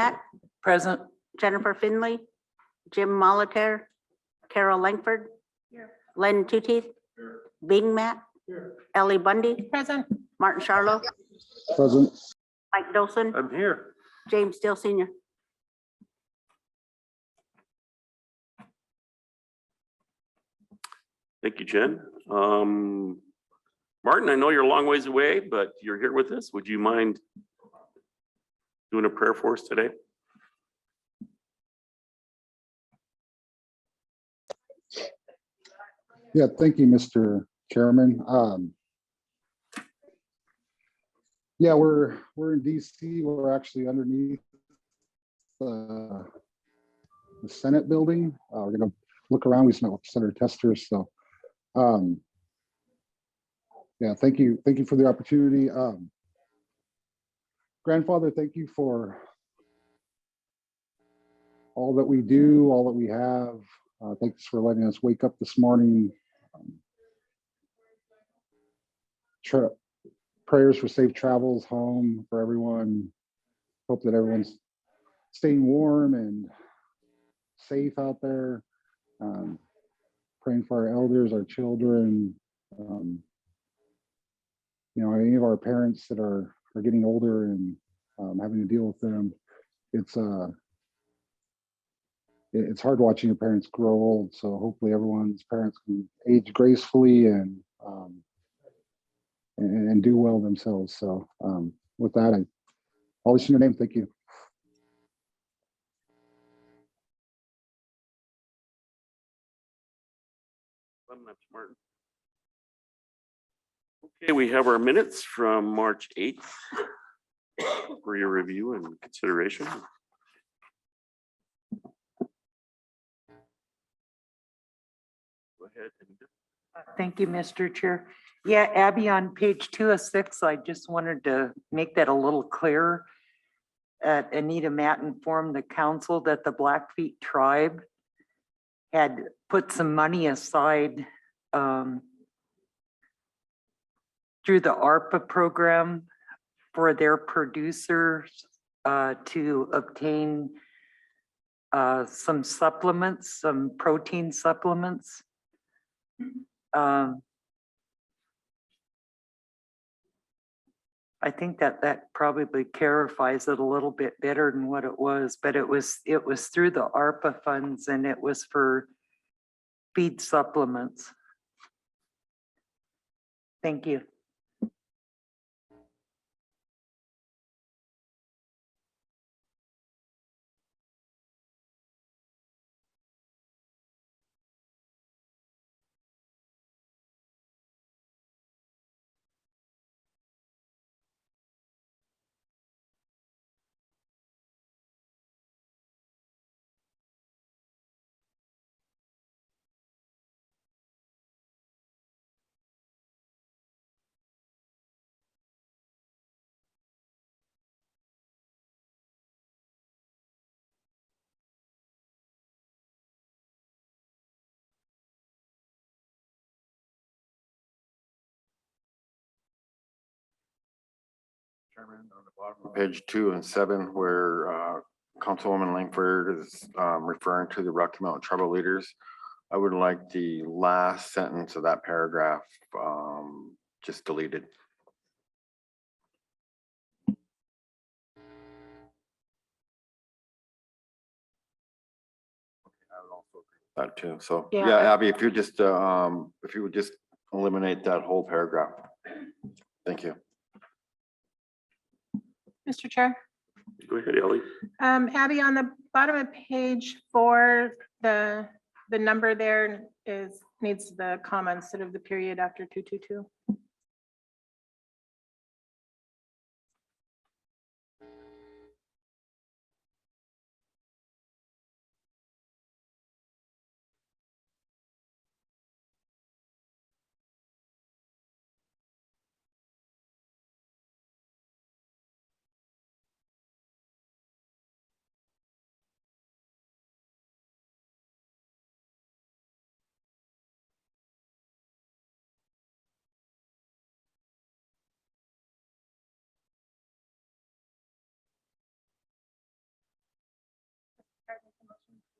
Matt, Present. Jennifer Finley, Jim Molitor, Carol Langford, Len Tootieth, Bing Matt, Ellie Bundy, Present. Martin Charlo, Present. Mike Dolson, I'm here. James Still Senior. Thank you, Jen. Martin, I know you're a long ways away, but you're here with us. Would you mind doing a prayer for us today? Yeah, thank you, Mr. Chairman. Yeah, we're in DC. We're actually underneath the Senate building. We're gonna look around. We met with Senator Tester. So yeah, thank you for the opportunity. Grandfather, thank you for all that we do, all that we have. Thanks for letting us wake up this morning. Prayers for safe travels home for everyone. Hope that everyone's staying warm and safe out there. Praying for our elders, our children, you know, any of our parents that are getting older and having to deal with them. It's hard watching your parents grow old. So hopefully everyone's parents can age gracefully and do well themselves. So with that, I'll listen to your name. Thank you. Martin. Okay, we have our minutes from March 8th for your review and consideration. Go ahead. Thank you, Mr. Chair. Yeah, Abby, on page 2 of 6, I just wanted to make that a little clearer. Anita Matt informed the council that the Blackfeet tribe had put some money aside through the ARPA program for their producers to obtain some supplements, some protein supplements. I think that probably clarifies it a little bit better than what it was, but it was through the ARPA funds and it was for feed supplements. Thank you. On the bottom of page 2 and 7, where Councilwoman Langford is referring to the Rocky Mountain Tribal leaders, I would like the last sentence of that paragraph just deleted. I would also agree with that too. So yeah, Abby, if you would just eliminate that whole paragraph. Thank you. Mr. Chair. Go ahead, Ellie. Abby, on the bottom of page 4, the number there needs the comma instead of the period after 222.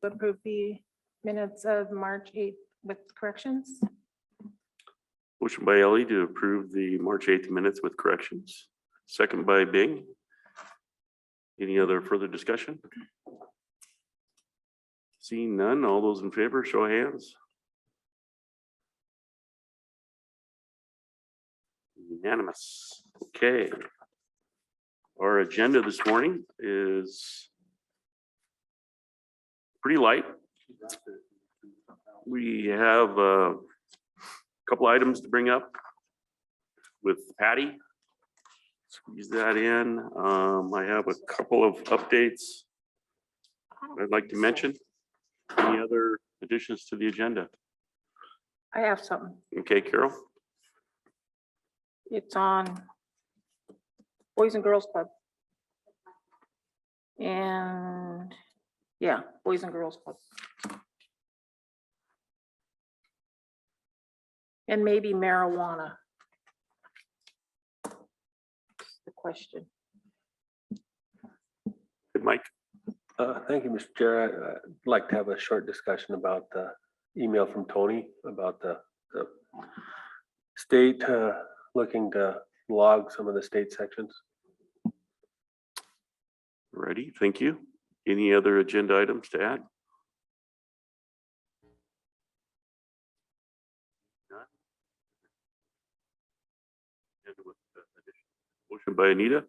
approve the minutes of March 8th with corrections. Motion by Ellie to approve the March 8th minutes with corrections. Second by Bing. Any other further discussion? Seeing none, all those in favor, show of hands. Unanimous. Okay. Our agenda this morning is pretty light. We have a couple items to bring up with Patty. Squeeze that in. I have a couple of updates I'd like to mention. Any other additions to the agenda? I have something. Okay, Carol? It's on Boys and Girls Club. And yeah, Boys and Girls Club. And maybe marijuana. The question. Good, Mike. Thank you, Mr. Chair. I'd like to have a short discussion about the email from Tony about the state looking to log some of the state sections. Ready, thank you. Any other agenda items to add? None? And with the addition. Motion by Anita.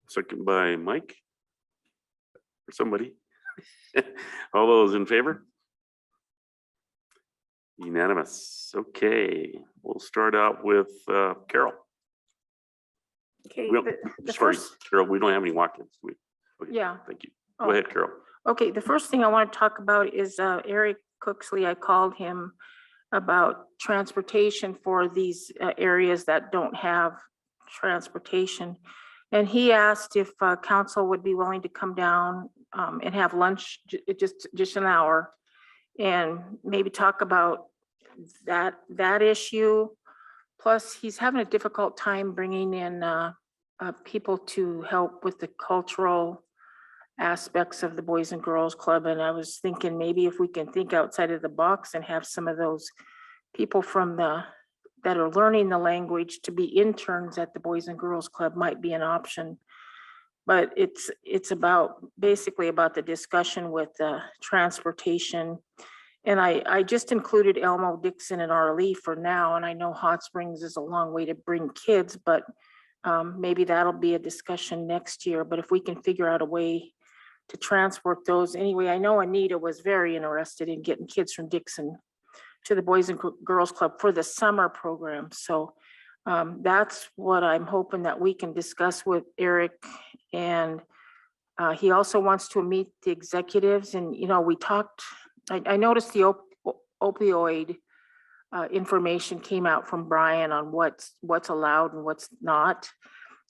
Second by Mike. Or somebody. All those in favor? Unanimous. Okay, we'll start out with Carol. Okay, Well, the sorry, first, Carol, we don't have any walk-ins. Okay, yeah. thank you. Oh. Go ahead, Carol. Okay, the first thing I want to talk about is Eric Cooksley. I called him about transportation for these areas that don't have transportation. And he asked if council would be willing to come down and have lunch, just an hour, and maybe talk about that issue. Plus, he's having a difficult time bringing in people to help with the cultural aspects of the Boys and Girls Club. And I was thinking maybe if we can think outside of the box and have some of those people from that are learning the language to be interns at the Boys and Girls Club might be an option. But it's about basically about the discussion with transportation. And I just included Elmo, Dixon, and RLE for now. And I know Hot Springs is a long way to bring kids, but maybe that'll be a discussion next year. But if we can figure out a way to transport those. Anyway, I know Anita was very interested in getting kids from Dixon to the Boys and Girls Club for the summer program. So that's what I'm hoping that we can discuss with Eric. And he also wants to meet the executives. And, you know, we talked, I noticed the opioid information came out from Brian on what's allowed and what's not.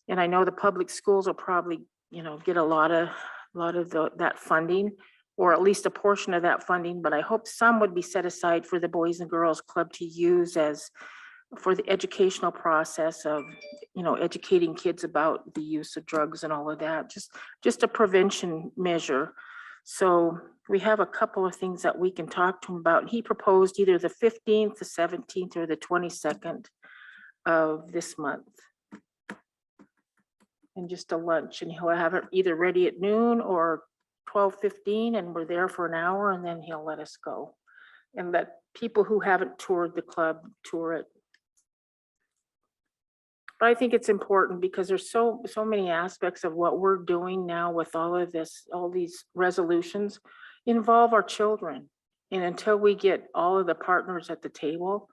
And I know the public schools will probably, you know, get a lot of that funding, or at least a portion of that funding, but I hope some would be set aside for the Boys and Girls Club to use as for the educational process of, you know, educating kids about the use of drugs and all of that, just a prevention measure. So we have a couple of things that we can talk to him about. He proposed either the 15th, the 17th, or the 22nd of this month. And just a lunch, and he'll have it either ready at noon or 12:15, and we're there for an hour, and then he'll let us go. And let people who haven't toured the club tour it. But I think it's important because there's so many aspects of what we're doing now with all of this, all these resolutions involve our children. And until we get all of the partners at the table,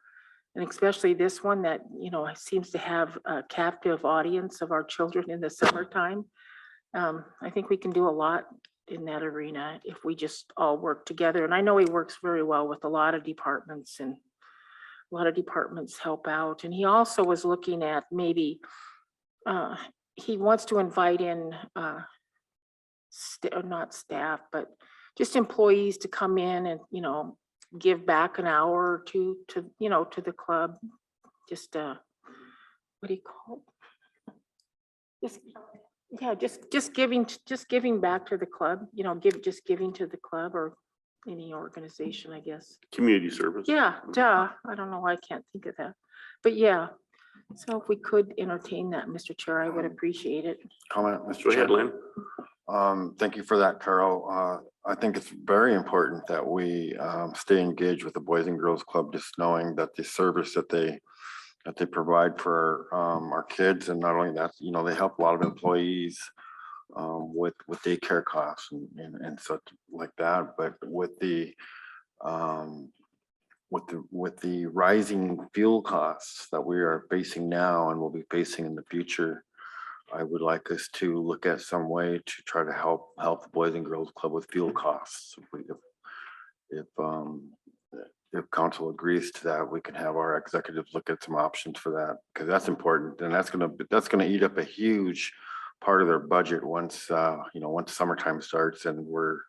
and especially this one that, you know, seems to have a captive audience of our children in the summertime, I think we can do a lot in that arena if we just all work together. And I know he works very well with a lot of departments, and a lot of departments help out. And he also was looking at maybe, he wants to invite in, not staff, but just employees to come in and, you know, give back an hour or two to, you know, to the club. Just what do you call it? Just Yeah, just giving back to the club, you know, giving to the club or any organization, I guess. Community service. Yeah, duh. I don't know why I can't think of that. But yeah, so if we could entertain that, Mr. Chair, I would appreciate it. Comment, Mr. Go ahead, Chair? Lynn. Thank you for that, Carol. I think it's very important that we stay engaged with the Boys and Girls Club, just knowing that the service that they provide for our kids, and not only that, you know, they help a lot of employees with daycare costs and such like that. But with the rising fuel costs that we are facing now and will be facing in the future, I would like us to look at some way to try to help the Boys and Girls Club with fuel costs. If council agrees to that, we can have our executives look at some options for that, because that's important, and that's gonna eat up a huge part of their budget once once summertime starts and we're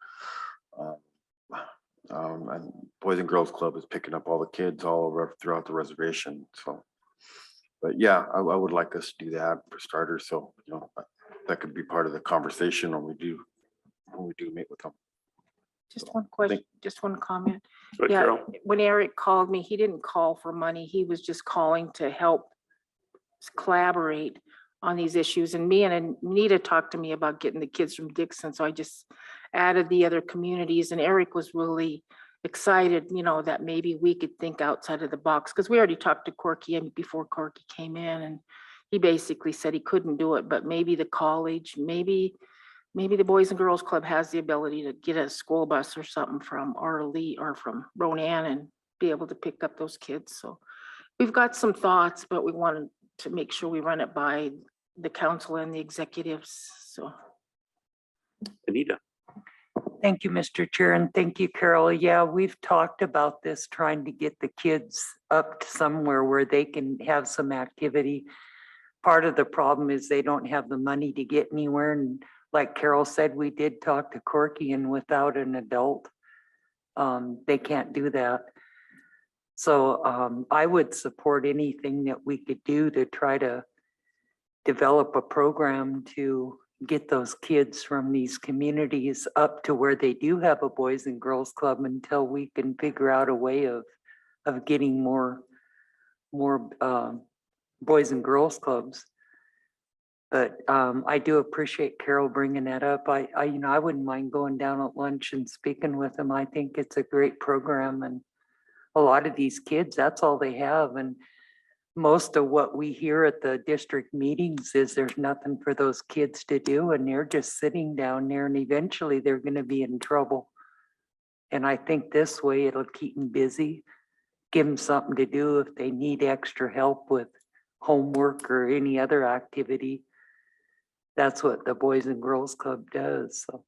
and Boys and Girls Club is picking up all the kids all over throughout the reservation. So, but yeah, I would like us to do that for starters. So, you know, that could be part of the conversation when we do meet with them. Just one question, just one comment. Go ahead, Yeah, Carol. when Eric called me, he didn't call for money. He was just calling to help collaborate on these issues. And me and Anita talked to me about getting the kids from Dixon. So I just added the other communities, and Eric was really excited, you know, that maybe we could think outside of the box. Because we already talked to Corky before Corky came in, and he basically said he couldn't do it, but maybe the college, maybe the Boys and Girls Club has the ability to get a school bus or something from Arlie or from Ronan and be able to pick up those kids. So we've got some thoughts, but we wanted to make sure we run it by the council and the executives. So Anita. Thank you, Mr. Chair, and thank you, Carol. Yeah, we've talked about this, trying to get the kids up to somewhere where they can have some activity. Part of the problem is they don't have the money to get anywhere. And like Carol said, we did talk to Corky, and without an adult, they can't do that. So I would support anything that we could do to try to develop a program to get those kids from these communities up to where they do have a Boys and Girls Club, until we can figure out a way of getting more Boys and Girls Clubs. But I do appreciate Carol bringing that up. I wouldn't mind going down at lunch and speaking with them. I think it's a great program, and a lot of these kids, that's all they have. And most of what we hear at the district meetings is there's nothing for those kids to do, and they're just sitting down there, and eventually they're going to be in trouble. And I think this way it'll keep them busy, give them something to do if they need extra help with homework or any other activity. That's what the Boys and Girls Club does. So.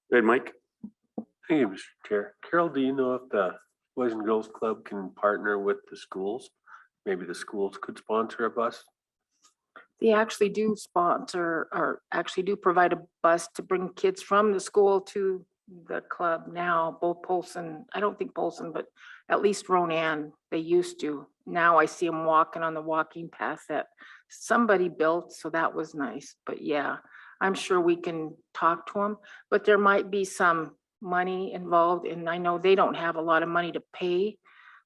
Go ahead, Mike. Thank you, Mr. Chair. Carol, do you know if the Boys and Girls Club can partner with the schools? Maybe the schools could sponsor a bus? they actually do sponsor, or actually do provide a bus to bring kids from the school to the club now, both Polson, I don't think Polson, but at least Ronan, they used to. Now I see them walking on the walking path that somebody built, so that was nice. But yeah, I'm sure we can talk to them, but there might be some money involved, and I know they don't have a lot of money to pay.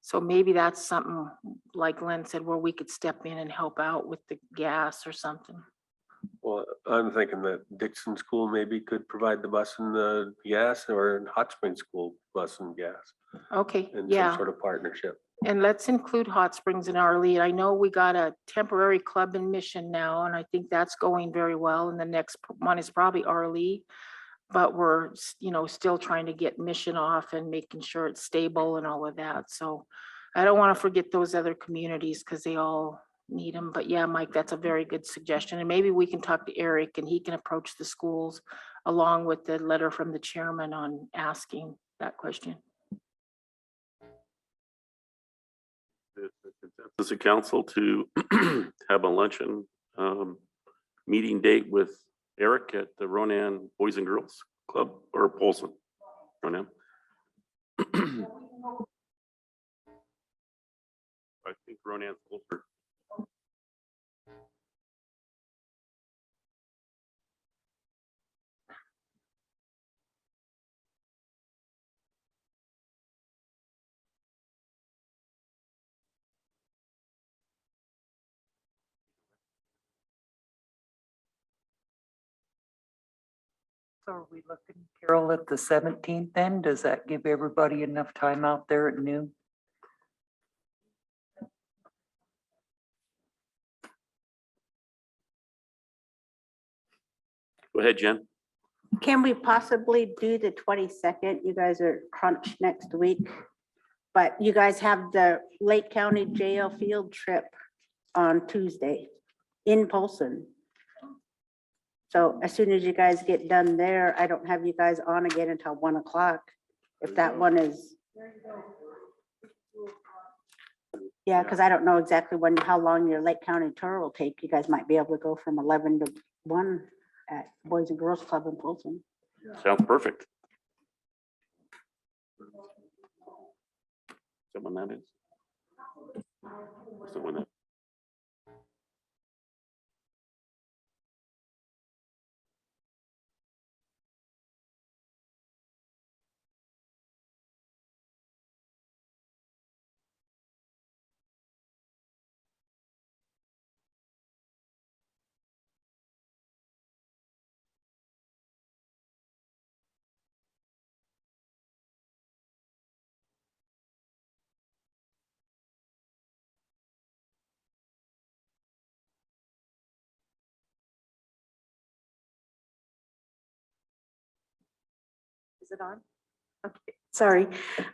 So maybe that's something, like Len said, where we could step in and help out with the gas or something. Well, I'm thinking that Dixon School maybe could provide the bus and the gas, or Hot Spring School bus and gas Okay, in some yeah. sort of partnership. And let's include Hot Springs in our lead. I know we got a temporary club in Mission now, and I think that's going very well. And the next one is probably Arlie. But we're, still trying to get Mission off and making sure it's stable and all of that. So I don't want to forget those other communities because they all need them. But yeah, Mike, that's a very good suggestion. And maybe we can talk to Eric and he can approach the schools along with the letter from the chairman on asking that question. As a council to have a luncheon meeting date with Eric at the Ronan Boys and Girls Club, or Polson, Ronan. I think Ronan's closer. So are we looking, Carol, at the 17th then? Does that give everybody enough time out there at noon? Go ahead, Jen. Can we possibly do the 22nd? You guys are crunched next week. But you guys have the Lake County Jail field trip on Tuesday in Polson. So as soon as you guys get done there, I don't have you guys on again until 1 o'clock. If that one is. Yeah, because I don't know exactly how long your Lake County tour will take. You guys might be able to go from 11 to 1 at Boys and Girls Club in Polson. Sounds perfect. Someone that is. Someone that. Is it on? Okay, sorry.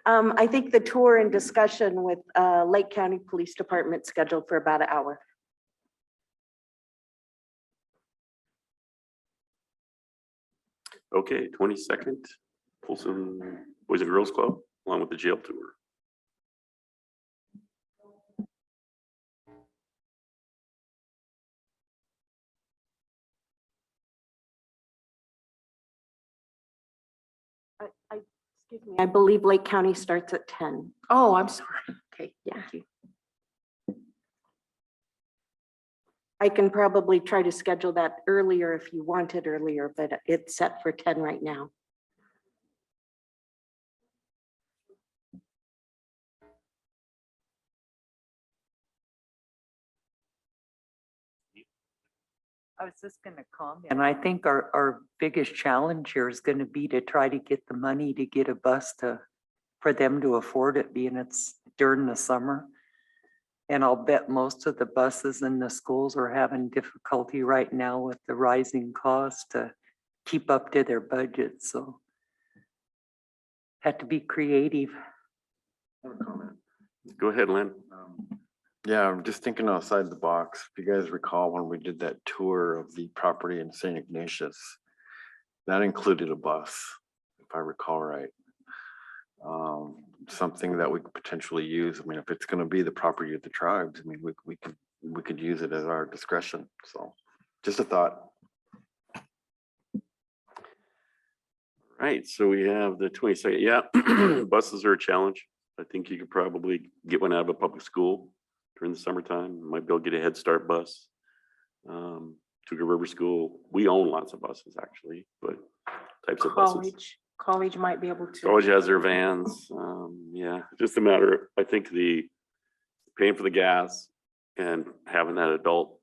I think the tour and discussion with Lake County Police Department scheduled for about an hour. Okay, 22nd, Folsom Boys and Girls Club, along with the jail tour. Excuse me. I believe Lake County starts at 10. Oh, I'm sorry. Okay, Yeah. thank you. I can probably try to schedule that earlier if you want it earlier, but it's set for 10 right now. I was just going to comment. And I think our biggest challenge here is going to be to try to get the money to get a bus for them to afford it, being it's during the summer. And I'll bet most of the buses in the schools are having difficulty right now with the rising cost to keep up to their budget. So had to be creative. I have a comment. Go ahead, Lynn. Yeah, I'm just thinking outside the box. If you guys recall when we did that tour of the property in St. Ignatius, that included a bus, if I recall right. Something that we could potentially use. I mean, if it's gonna be the property of the tribes, I mean, we could use it at our discretion. So just a thought. Right, so we have the 22nd. Yeah, buses are a challenge. I think you could probably get one out of a public school during the summertime. Might be able to get a Head Start bus. Tuga River School, we own lots of buses actually, but types of buses. College might be able to. College has their vans. Yeah, just a matter, I think paying for the gas and having that adult,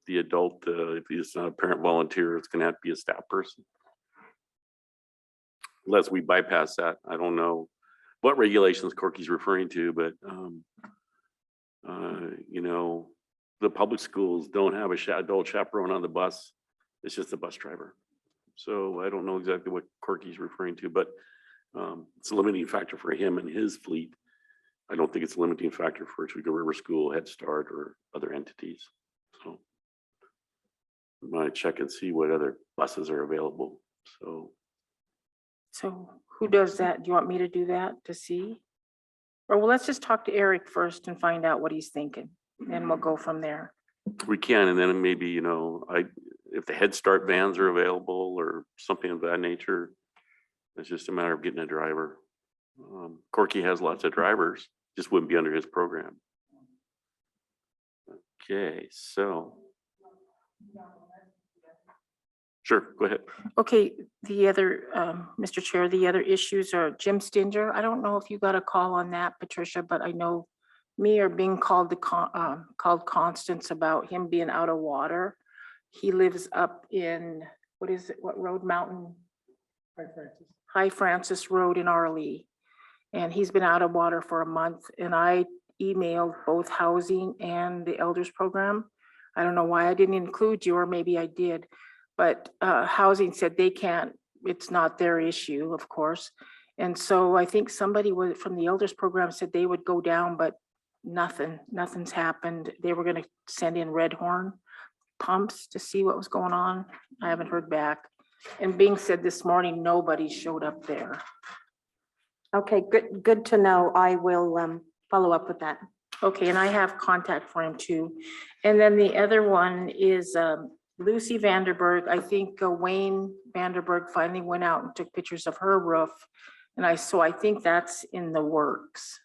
if he's not a parent volunteer, it's gonna have to be a staff person. Unless we bypass that, I don't know what regulations Corky's referring to, but you know, the public schools don't have adult chaperone on the bus. It's just a bus driver. So I don't know exactly what Corky's referring to, but it's a limiting factor for him and his fleet. I don't think it's a limiting factor for Tuga River School, Head Start, or other entities. So I might check and see what other buses are available. So who does that? Do you want me to do that to see? Or well, let's just talk to Eric first and find out what he's thinking. Then we'll go from there. we can, and then maybe, you know, if the Head Start vans are available or something of that nature, it's just a matter of getting a driver. Corky has lots of drivers, just wouldn't be under his program. Okay, so. Sure, go ahead. Okay, the other, Mr. Chair, the other issues are Jim Stinger. I don't know if you got a call on that, Patricia, but I know me or being called called Constance about him being out of water. He lives up in what is it, what road, Mountain? High Francis Road in Arlee. And he's been out of water for a month, and I emailed both housing and the elders program. I don't know why I didn't include you, or maybe I did, but housing said they can't, it's not their issue, of course. And so I think somebody from the elders program said they would go down, but nothing's happened. They were gonna send in Red Horn pumps to see what was going on. I haven't heard back. And Bing said this morning, nobody showed up there. Okay, good to know. I will follow up with that. Okay, and I have contact for him too. And then the other one is Lucy Vanderberg. I think Wayne Vanderberg finally went out and took pictures of her roof. And I think that's in the works.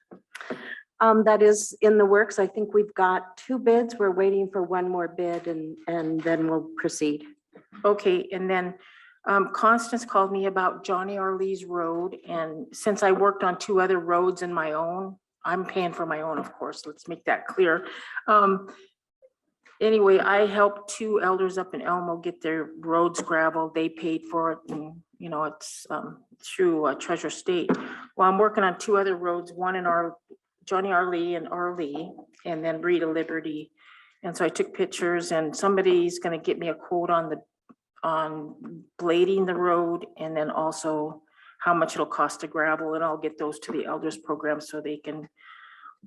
That is in the works. I think we've got 2 bids. We're waiting for one more bid and then we'll proceed. Okay, and then Constance called me about Johnny Arlee's road. And since I worked on 2 other roads in my own, I'm paying for my own, of course, let's make that clear. Anyway, I helped 2 elders up in Elmo get their roads gravel. They paid for it, and you know, it's through Treasure State. Well, I'm working on 2 other roads, one in our Johnny Arlee and Arlee, and then Rita Liberty. And so I took pictures, and somebody's gonna get me a quote on blading the road, and then also how much it'll cost to gravel, and I'll get those to the elders program so they can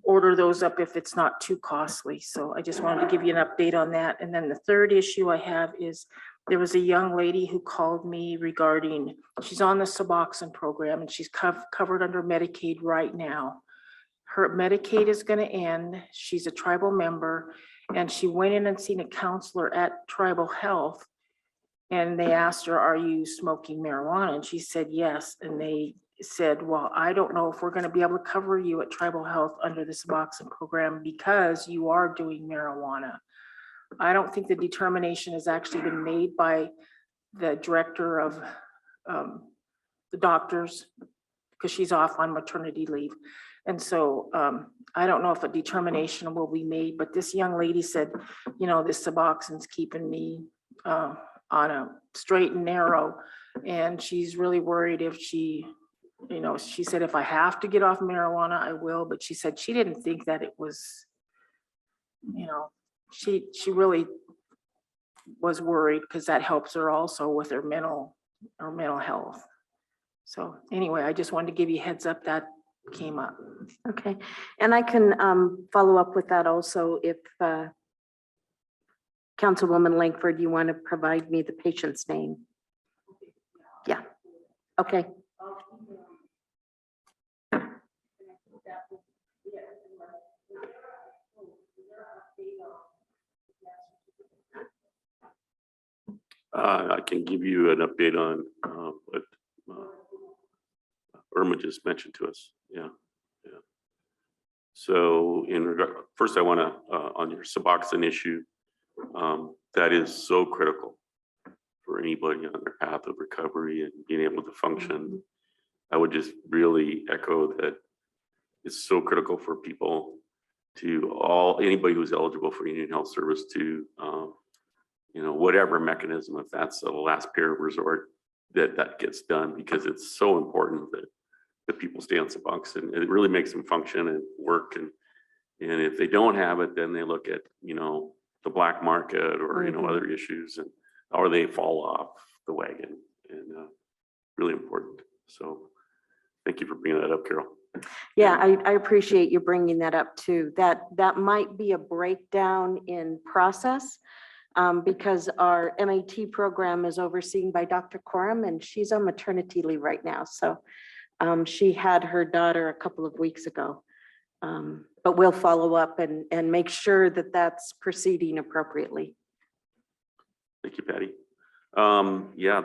order those up if it's not too costly. So I just wanted to give you an update on that. And then the third issue I have is there was a young lady who called me regarding, she's on the Suboxone program and she's covered under Medicaid right now. Her Medicaid is going to end. She's a tribal member, and she went in and seen a counselor at Tribal Health. And they asked her, are you smoking marijuana? And she said, yes. And they said, well, I don't know if we're going to be able to cover you at Tribal Health under the Suboxone program because you are doing marijuana. I don't think the determination has actually been made by the director of the doctors, because she's off on maternity leave. And so I don't know if a determination will be made, but this young lady said, you know, this Suboxone's keeping me on a straight and narrow. And she's really worried if she, you know, she said, if I have to get off marijuana, I will. But she said she didn't think that it was, you know, she really was worried because that helps her also with her mental health. So anyway, I just wanted to give you a heads up that came up. Okay, and I can follow up with that also if Councilwoman Langford, you want to provide me the patient's name? Yeah, okay. I can give you an update on what Irma just mentioned to us. Yeah. So first I want to, on your Suboxone issue, that is so critical for anybody on their path of recovery and being able to function. I would just really echo that it's so critical for people anybody who's eligible for Union Health Service to, you know, whatever mechanism, if that's the last pair of resort, that gets done, because it's so important that people stay on Suboxone. It really makes them function and work. And if they don't have it, then they look at, you know, the black market or, you know, other issues, or they fall off the wagon, and really important. So thank you for bringing that up, Carol. Yeah, I appreciate you bringing that up too. That might be a breakdown in process because our MAT program is overseen by Dr. Coram, and she's on maternity leave right now. So she had her daughter a couple of weeks ago. But we'll follow up and make sure that that's proceeding appropriately. Thank you, Patty. Yeah,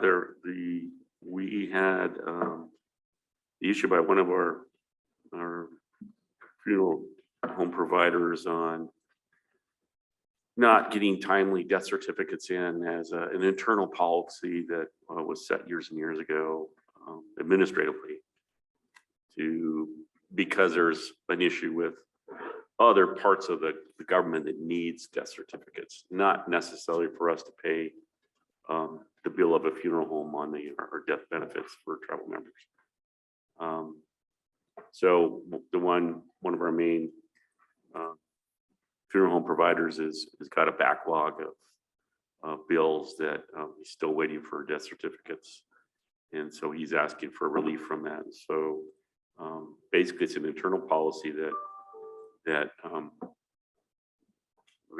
we had the issue by one of our funeral home providers on not getting timely death certificates in as an internal policy that was set years and years ago administratively, because there's an issue with other parts of the government that needs death certificates, not necessarily for us to pay the bill of a funeral home on our death benefits for tribal members. So one of our main funeral home providers has got a backlog of bills that he's still waiting for death certificates. And so he's asking for relief from that. So basically it's an internal policy that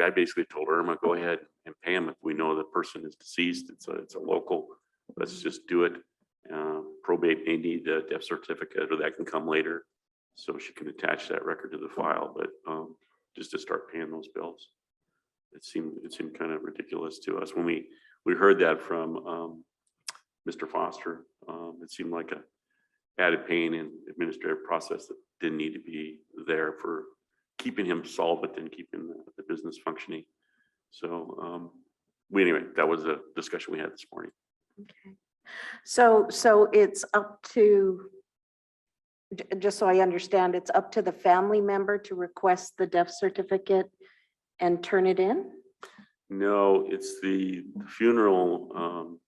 I basically told Irma, go ahead and pay him if we know the person is deceased. It's a local, let's just do it. Probate may need a death certificate, or that can come later. So she can attach that record to the file, but just to start paying those bills. It seemed kind of ridiculous to us. When we heard that from Mr. Foster, it seemed like a added pain and administrative process that didn't need to be there for keeping him solvent and keeping the business functioning. So anyway, that was a discussion we had this morning. Okay. So it's up to, just so I understand, it's up to the family member to request the death certificate and turn it in? No, it's the funeral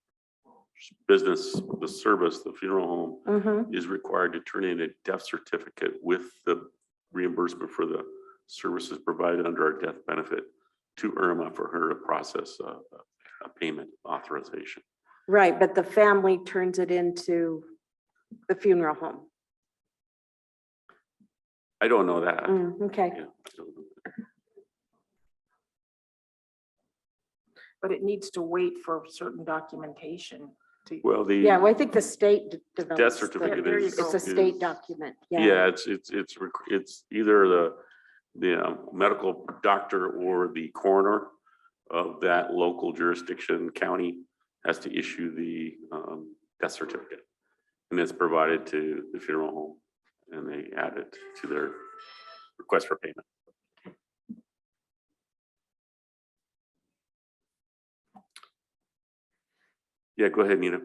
business, the service, the funeral home is required to turn in a death certificate with the reimbursement for the services provided under our death benefit to Irma for her to process a payment authorization. Right, but the family turns it into the funeral home. I don't know that. Okay. Yeah, I don't know that. But it needs to wait for certain documentation to. Well, Yeah, well, I think the state develops. death the- certificate there you is. go. It's a state is- document, Yeah, it's either the medical doctor or the coroner of that local jurisdiction county has to issue the death certificate. And it's provided to the funeral home and they add it to their request for payment. Yeah, go ahead, Nina.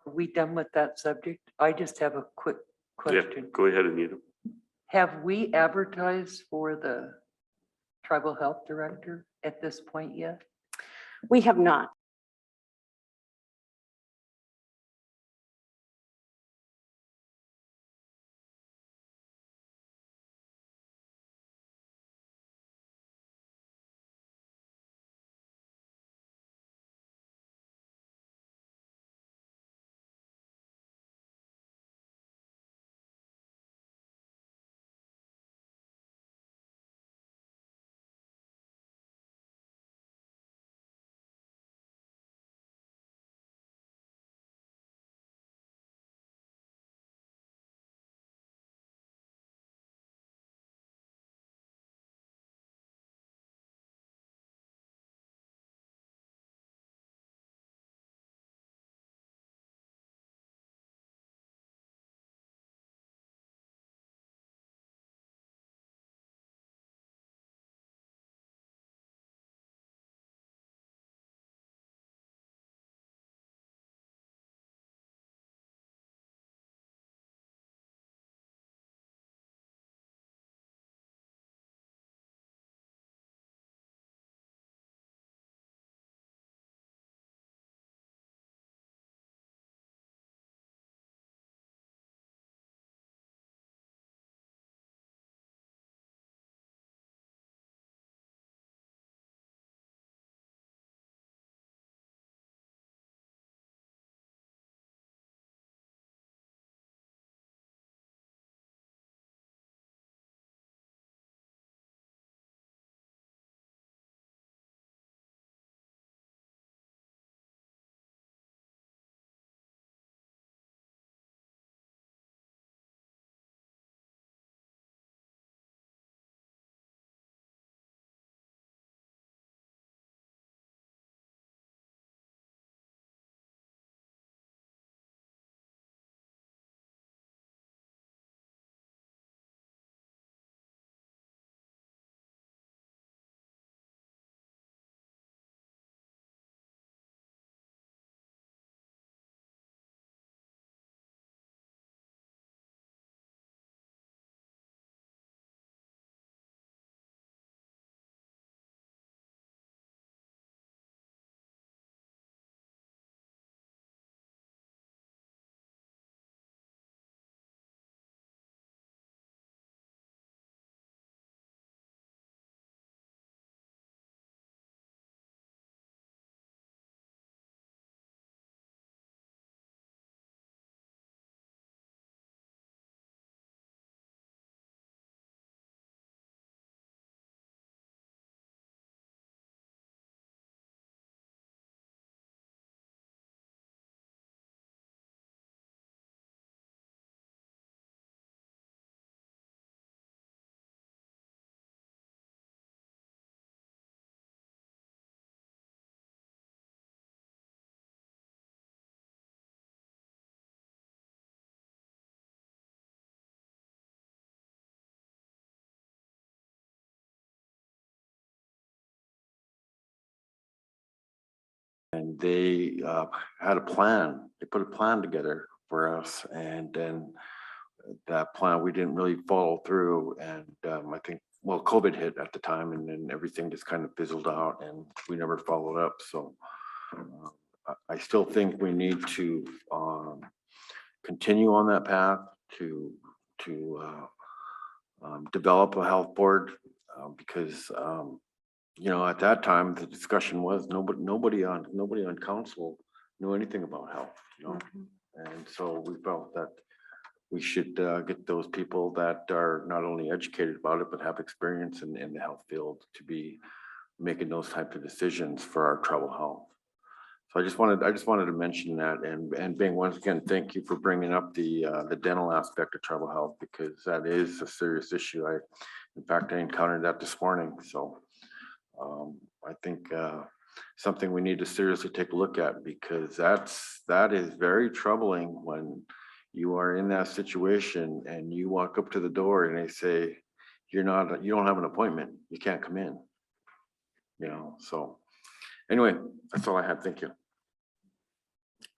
Are we done with that subject? I just have a quick Yeah, question. go ahead, Anita. Have we advertised for the tribal health director at this point yet? We have not. And they had a plan. They put a plan together for us, and then that plan, we didn't really follow through. And I think, well, COVID hit at the time, and then everything just kind of fizzled out, and we never followed up. So I still think we need to continue on that path to develop a health board, because you know, at that time, the discussion was nobody on council knew anything about health, you know? And so we felt that we should get those people that are not only educated about it, but have experience in the health field to be making those types of decisions for our travel health. So I just wanted to mention that, and Bing, once again, thank you for bringing up the dental aspect of travel health, because that is a serious issue. In fact, I encountered that this morning. So I think something we need to seriously take a look at, because that is very troubling when you are in that situation and you walk up to the door and they say, you don't have an appointment, you can't come in. You know, so anyway, that's all I had. Thank you.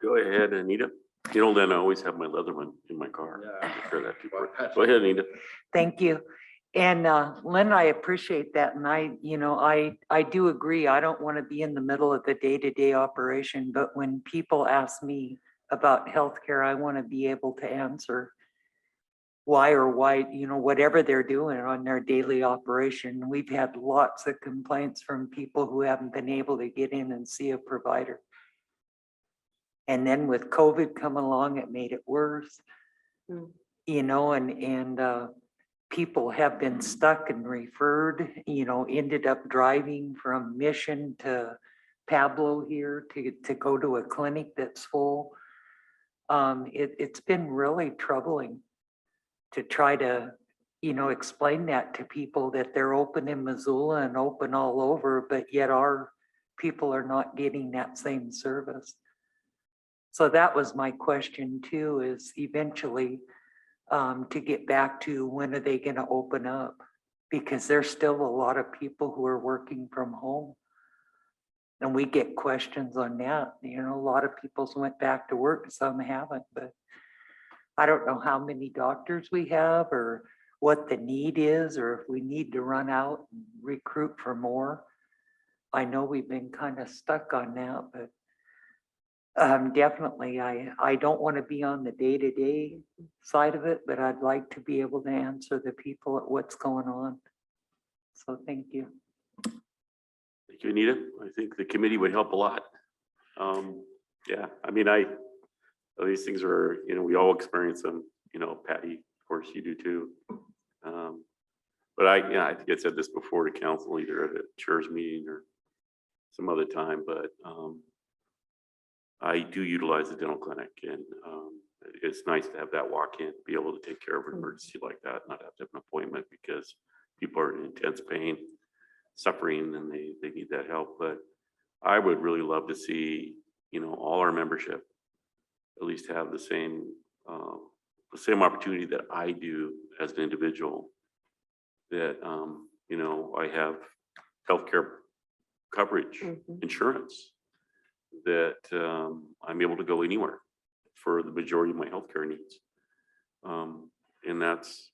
Go ahead, Anita. You know, then I always have my Leatherman in my car. Sure that people. Go ahead, Anita. Thank you. And Lynn, I appreciate that. And I do agree. I don't want to be in the middle of the day-to-day operation, but when people ask me about healthcare, I want to be able to answer why, whatever they're doing on their daily operation. We've had lots of complaints from people who haven't been able to get in and see a provider. And then with COVID come along, it made it worse, and people have been stuck and referred, ended up driving from Mission to Pablo here to go to a clinic that's full. It's been really troubling to try to, explain that to people, that they're open in Missoula and open all over, but yet our people are not getting that same service. So that was my question too, is eventually to get back to when are they going to open up? Because there's still a lot of people who are working from home. And we get questions on that. A lot of people went back to work, some haven't, but I don't know how many doctors we have or what the need is, or if we need to run out and recruit for more. I know we've been kind of stuck on that, but definitely, I don't want to be on the day-to-day side of it, but I'd like to be able to answer the people at what's going on. So thank you. Thank you, Anita. I think the committee would help a lot. Yeah, I mean, these things are, we all experience them, Patty, of course you do too. But I think I said this before to council, either at a chair's meeting or some other time, but I do utilize the dental clinic, and it's nice to have that walk-in, be able to take care of an emergency like that, not have to have an appointment, because people are in intense pain, suffering, and they need that help. But I would really love to see, all our membership at least have the same opportunity that I do as an individual, that I have healthcare coverage, insurance, that I'm able to go anywhere for the majority of my healthcare needs. And it's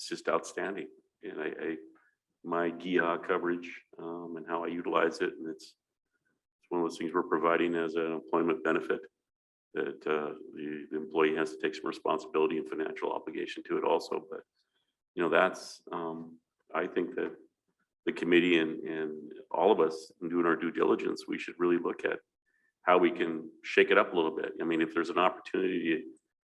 just outstanding. And my GIA coverage and how I utilize it, and it's one of those things we're providing as an employment benefit, that the employee has to take some responsibility and financial obligation to it also. But that's I think that the committee and all of us in doing our due diligence, we should really look at how we can shake it up a little bit. I mean, if there's an opportunity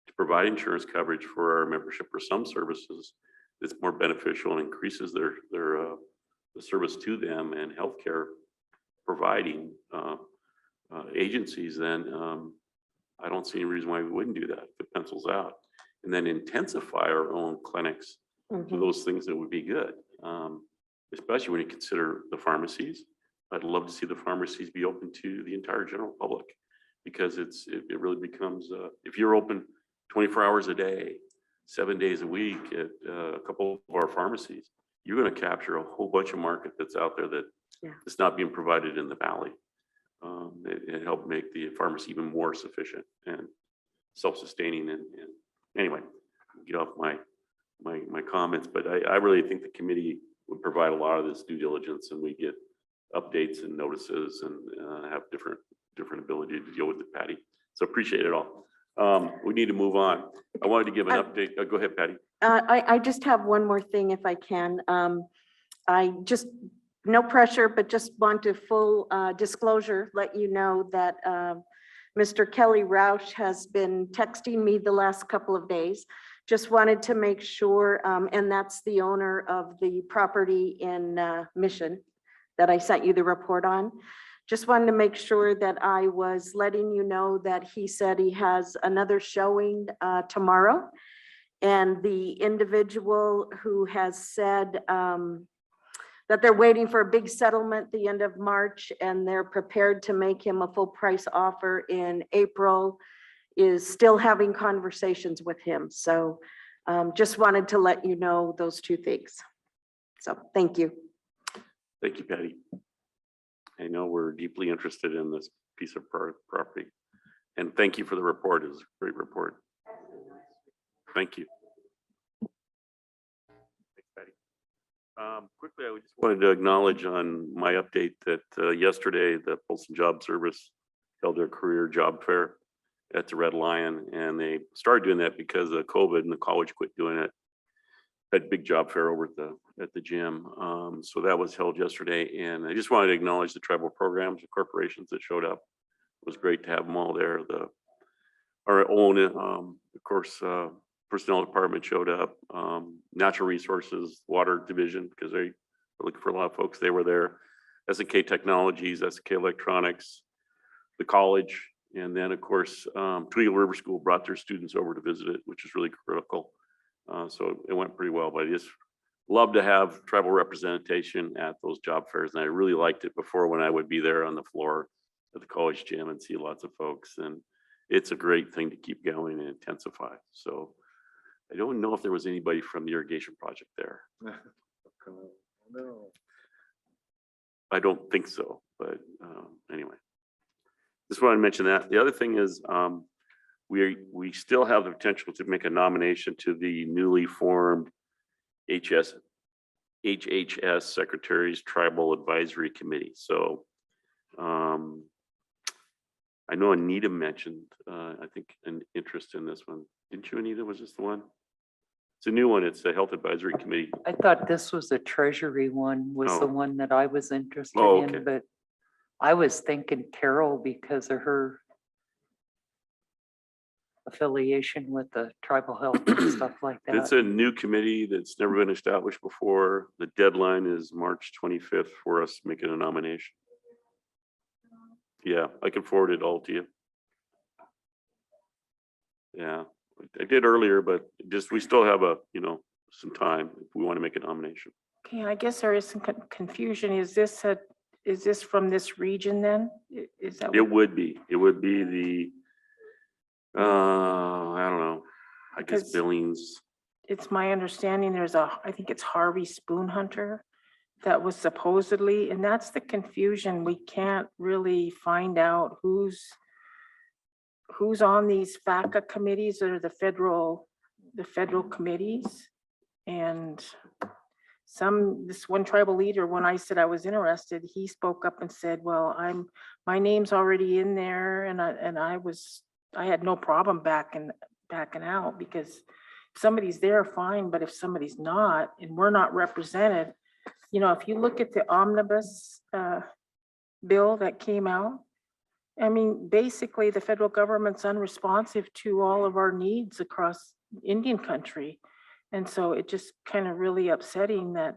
to provide insurance coverage for our membership for some services that's more beneficial and increases their the service to them and healthcare providing agencies, then I don't see any reason why we wouldn't do that if it pencils out, and then intensify our own clinics to those things that would be good. Especially when you consider the pharmacies. I'd love to see the pharmacies be open to the entire general public, because it really becomes, if you're open 24 hours a day, 7 days a week at a couple of our pharmacies, you're going to capture a whole bunch of market that's out there that is not being provided in the valley. It helped make the pharmacy even more sufficient and self-sustaining and anyway, get off my comments, but I really think the committee would provide a lot of this due diligence and we get updates and notices and have different ability to deal with it, Patty. So appreciate it all. We need to move on. I wanted to give an update. Go ahead, Patty. I just have one more thing if I can. I just, no pressure, but just want to full disclosure, let you know that Mr. Kelly Roush has been texting me the last couple of days. Just wanted to make sure, and that's the owner of the property in Mission that I sent you the report on. Just wanted to make sure that I was letting you know that he said he has another showing tomorrow. And the individual who has said that they're waiting for a big settlement the end of March and they're prepared to make him a full price offer in April is still having conversations with him. So just wanted to let you know those two things. So thank you. Thank you, Patty. I know we're deeply interested in this piece of property. And thank you for the report. It was a great report. Thank you. Thanks, Patty. Quickly, I just wanted to acknowledge on my update that yesterday the Polson Job Service held their career job fair at the Red Lion, and they started doing that because of COVID and the college quit doing it. Had a big job fair over at the gym. So that was held yesterday, and I just wanted to acknowledge the tribal programs and corporations that showed up. It was great to have them all there. Our own, of course, personnel department showed up, natural resources, water division, because they were looking for a lot of folks. They were there. SK Technologies, SK Electronics, the college, and then of course, Tweedle River School brought their students over to visit it, which is really critical. So it went pretty well, but I just love to have tribal representation at those job fairs. And I really liked it before when I would be there on the floor at the college gym and see lots of folks. And it's a great thing to keep going and intensify. So I don't know if there was anybody from the irrigation project there. No. I don't think so, but anyway. Just wanted to mention that. The other thing is we still have the potential to make a nomination to the newly formed HHS Secretary's Tribal Advisory Committee. So I know Anita mentioned, I think, an interest in this one. Didn't you, Anita? Was this the one? It's a new one. It's the Health Advisory Committee. I thought this was a treasury one, was Oh. the one that I was interested Oh, okay. in, but I was thinking Carol because of her affiliation with the tribal health and stuff like It's that. a new committee that's never been established before. The deadline is March 25th for us making a nomination. Yeah, I can forward it all to you. Yeah, I did earlier, but just, we still have some time if we want to make a nomination. Okay, I guess there is some confusion. Is this from this region then? Is that? It would be the, I don't know, I guess Because- Billings. It's my understanding I think it's Harvey Spoonhunter that was supposedly, and that's the confusion. We can't really find out who's on these FACA committees or the federal committees. And this one tribal leader, when I said I was interested, he spoke up and said, well, my name's already in there, and I had no problem backing out, because if somebody's there, fine, but if somebody's not and we're not represented, if you look at the omnibus bill that came out, I mean, basically the federal government's unresponsive to all of our needs across Indian country. And so it just kind of really upsetting that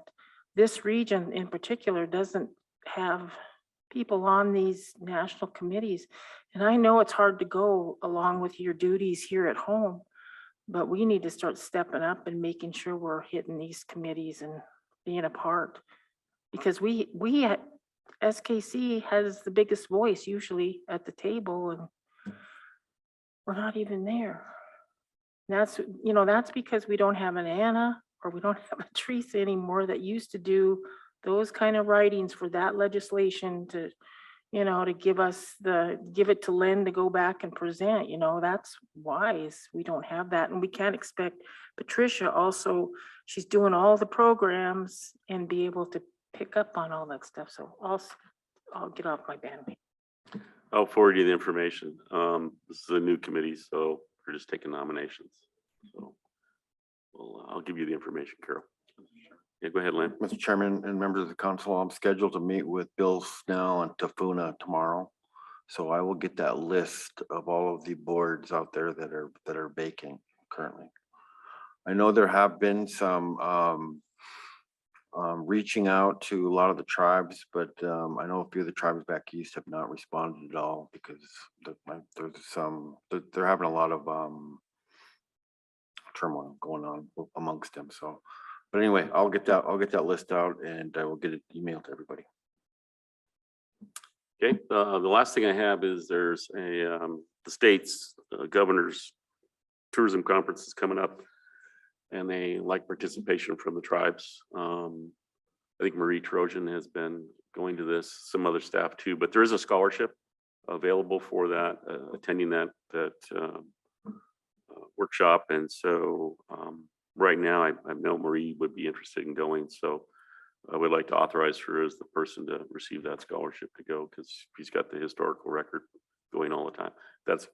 this region in particular doesn't have people on these national committees. And I know it's hard to go along with your duties here at home, but we need to start stepping up and making sure we're hitting these committees and being a part. Because we at SKC has the biggest voice usually at the table, and we're not even there. That's because we don't have an Anna, or we don't have a Teresa anymore that used to do those kind of writings for that legislation to, to give it to Lynn to go back and present, that's wise. We don't have that, and we can't expect Patricia also, she's doing all the programs and be able to pick up on all that stuff. So I'll get off my bandwagon. I'll forward you the information. This is a new committee, so we're just taking nominations. So I'll give you the information, Carol. Yeah, go ahead, Lynn. Mr. Chairman and members of the council, I'm scheduled to meet with Bill Snell and Tafuna tomorrow. So I will get that list of all of the boards out there that are baking currently. I know there have been some reaching out to a lot of the tribes, but I know a few of the tribes back east have not responded at all because they're having a lot of turmoil going on amongst them. So, but anyway, I'll get that list out and I will get it emailed to everybody. Okay, the last thing I have is there's the state's governor's tourism conference is coming up, and they like participation from the tribes. I think Marie Trojan has been going to this, some other staff too, but there is a scholarship available for that, attending that workshop. And so right now, I know Marie would be interested in going, so I would like to authorize her as the person to receive that scholarship to go, because she's got the historical record going all the time. That's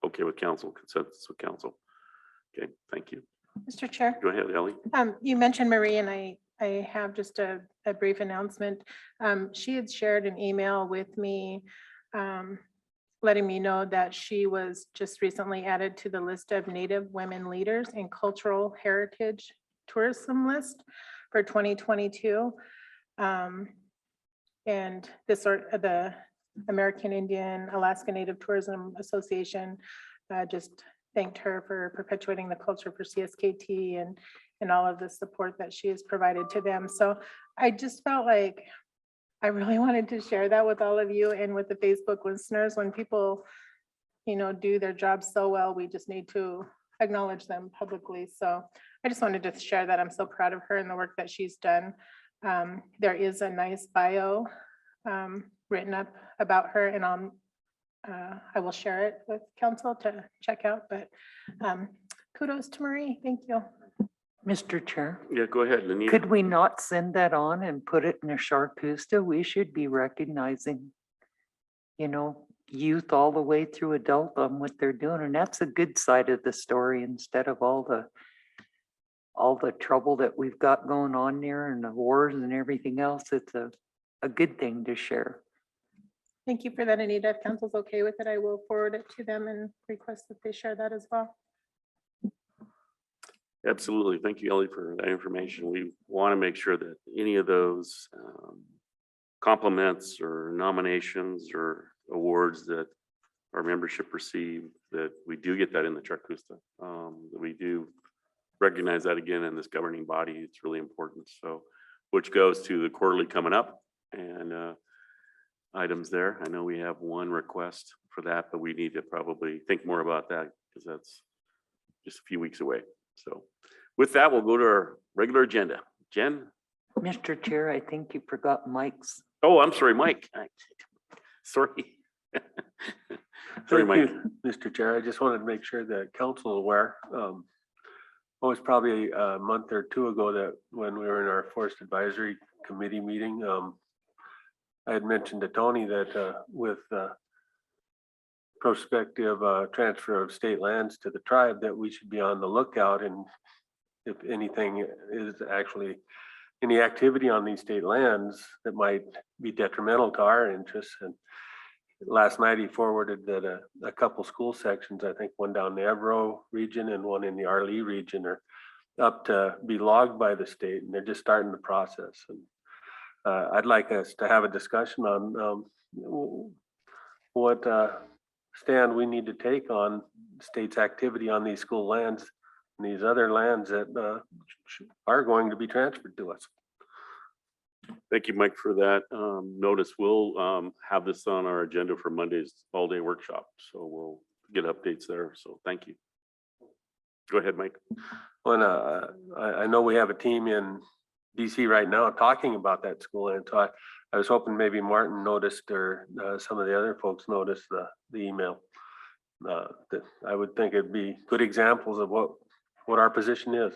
okay with council, consensus with council. Okay, thank you. Mr. Chair, Go ahead, Ellie. you mentioned Marie, and I have just a brief announcement. She had shared an email with me, letting me know that she was just recently added to the list of Native women leaders in cultural heritage tourism list for 2022. And the American Indian Alaska Native Tourism Association just thanked her for perpetuating the culture for CSKT and all of the support that she has provided to them. So I just felt like I really wanted to share that with all of you and with the Facebook listeners. When people, do their job so well, we just need to acknowledge them publicly. So I just wanted to share that. I'm so proud of her and the work that she's done. There is a nice bio written up about her, and I will share it with council to check out, but kudos to Marie. Thank you. Mr. Chair, Yeah, go ahead, Anita. could we not send that on and put it in a Sharkusta? We should be recognizing, youth all the way through adult on what they're doing. And that's a good side of the story instead of all the trouble that we've got going on there and the wars and everything else. It's a good thing to share. Thank you for that, Anita. If council's okay with it, I will forward it to them and request that they share that as well. Absolutely. Thank you, Ellie, for that information. We want to make sure that any of those compliments or nominations or awards that our membership receive, that we do get that in the Charcusta. That we do recognize that again in this governing body. It's really important. So, which goes to the quarterly coming up and items there. I know we have one request for that, but we need to probably think more about that because that's just a few weeks away. So with that, we'll go to our regular agenda. Jen? Mr. Chair, I think you forgot Mike's. Oh, I'm sorry, Mike. Sorry. Sorry, Thank Mike. you, Mr. Chair, I just wanted to make sure that council is aware. It was probably a month or two ago that when we were in our Forest Advisory Committee meeting, I had mentioned to Tony that with prospective transfer of state lands to the tribe, that we should be on the lookout, and if anything is actually any activity on these state lands that might be detrimental to our interests. And last night he forwarded that a couple school sections, I think one down the Evero region and one in the Arlee region, are up to be logged by the state, and they're just starting the process. And I'd like us to have a discussion on what stand we need to take on state's activity on these school lands and these other lands that are going to be transferred to us. Thank you, Mike, for that notice. We'll have this on our agenda for Monday's all-day workshop. So we'll get updates there. So thank you. Go ahead, Mike. Well, I know we have a team in DC right now talking about that school, and so I was hoping maybe Martin noticed or some of the other folks noticed the email. That I would think it'd be good examples of what our position is.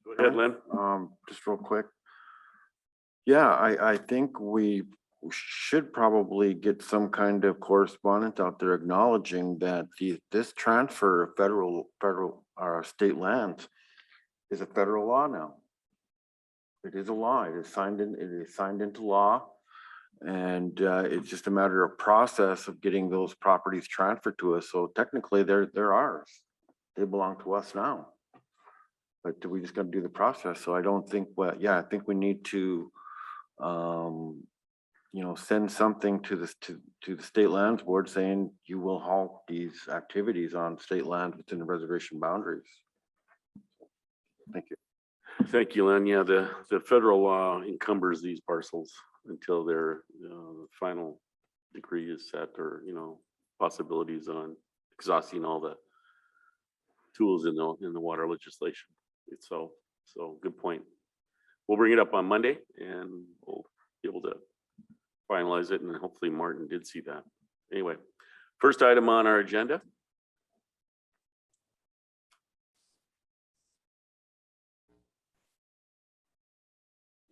Go ahead, Lynn. Just real quick. Yeah, I think we should probably get some kind of correspondence out there acknowledging that this transfer of federal or state lands is a federal law now. It is a law. It is signed into law. And it's just a matter of process of getting those properties transferred to us. So technically they're ours. They belong to us now. But we just got to do the process. So I don't think, well, yeah, I think we need to, send something to the state lands board saying you will halt these activities on state land within the reservation boundaries. Thank you. Thank you, Lynn. Yeah, the federal law encumbers these parcels until their final decree is set, or, possibilities on exhausting all the tools in the water legislation. So good point. We'll bring it up on Monday and we'll be able to finalize it, and hopefully Martin did see that. Anyway, first item on our agenda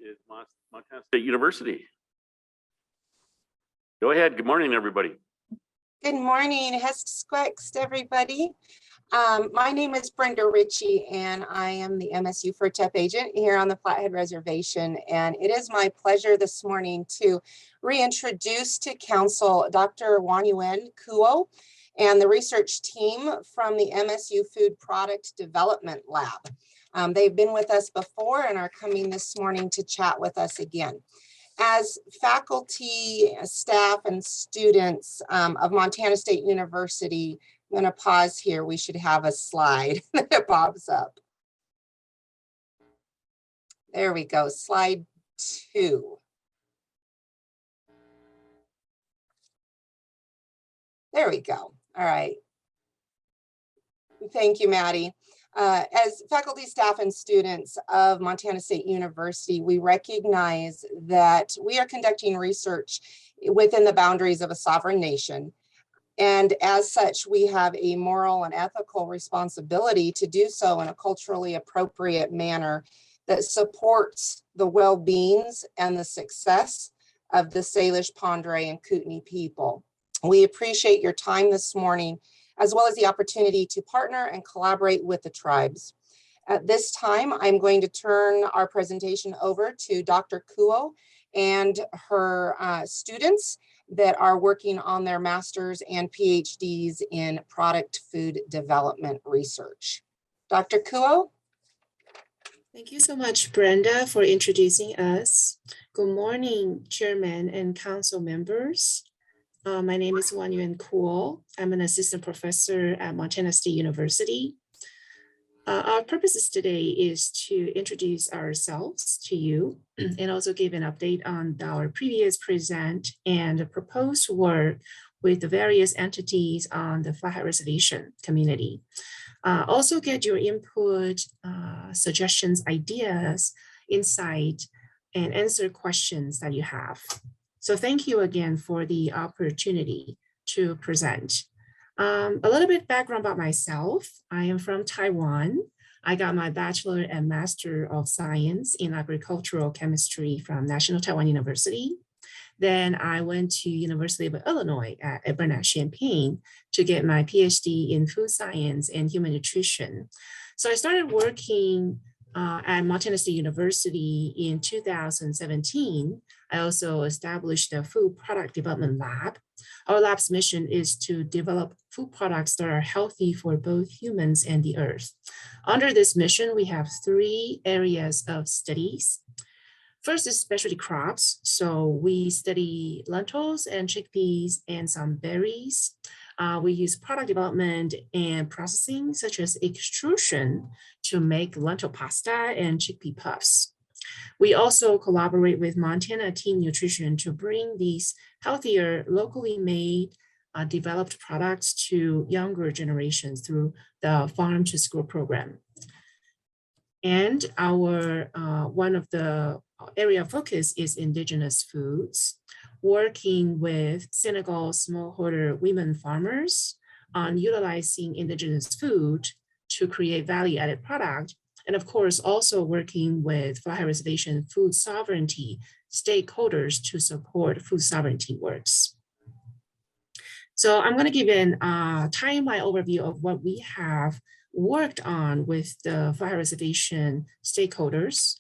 is Montana State University. Go ahead. Good morning, everybody. Good morning, Hestsquext, everybody. My name is Brenda Ritchie, and I am the MSU FERTEP agent here on the Flathead Reservation. And it is my pleasure this morning to reintroduce to Council Dr. Wanyuan Kuo and the research team from the MSU Food Product Development Lab. They've been with us before and are coming this morning to chat with us again. As faculty, staff, and students of Montana State University, I'm going to pause here. We should have a slide that pops up. There we go, slide 2. There we go. All right. Thank you, Maddie. As faculty, staff, and students of Montana State University, we recognize that we are conducting research within the boundaries of a sovereign nation. And as such, we have a moral and ethical responsibility to do so in a culturally appropriate manner that supports the well-beings and the success of the Salish, Pondere, and Kootenai people. We appreciate your time this morning, as well as the opportunity to partner and collaborate with the tribes. At this time, I'm going to turn our presentation over to Dr. Kuo and her students that are working on their master's and PhDs in product food development research. Dr. Kuo? Thank you so much, Brenda, for introducing us. Good morning, Chairman and Council members. My name is Wanyuan Kuo. I'm an assistant professor at Montana State University. Our purposes today is to introduce ourselves to you and also give an update on our previous present and proposed work with the various entities on the Flathead Reservation community. Also get your input, suggestions, ideas, insight, and answer questions that you have. So thank you again for the opportunity to present. A little bit background about myself. I am from Taiwan. I got my Bachelor and Master of Science in Agricultural Chemistry from National Taiwan University. Then I went to University of Illinois at Urbana-Champaign to get my PhD in food science and human nutrition. So I started working at Montana State University in 2017. I also established a food product development lab. Our lab's mission is to develop food products that are healthy for both humans and the earth. Under this mission, we have 3 areas of studies. First is specialty crops. So we study lentils and chickpeas and some berries. We use product development and processing, such as extrusion, to make lentil pasta and chickpea puffs. We also collaborate with Montana Team Nutrition to bring these healthier, locally made, developed products to younger generations through the Farm to School program. And our one of the area of focus is indigenous foods, working with Senegal smallholder women farmers on utilizing indigenous food to create value-added product. And of course, also working with Fly Reservation food sovereignty stakeholders to support food sovereignty works. So I'm going to give a timeline overview of what we have worked on with the Fly Reservation stakeholders.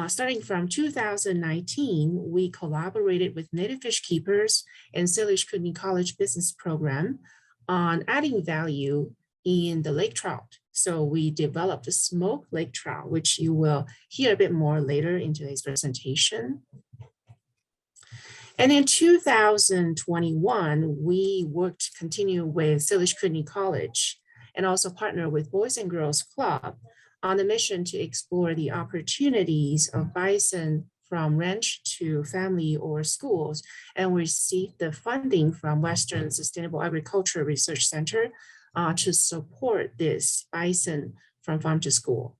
Starting from 2019, we collaborated with Native Fish Keepers and Salish Kootenai College Business Program on adding value in the lake trout. So we developed a smoked lake trout, which you will hear a bit more later in today's presentation. And in 2021, we continue with Salish Kootenai College and also partner with Boys and Girls Club on the mission to explore the opportunities of bison from ranch to family or schools, and received the funding from Western Sustainable Agriculture Research Center to support this bison from farm to school.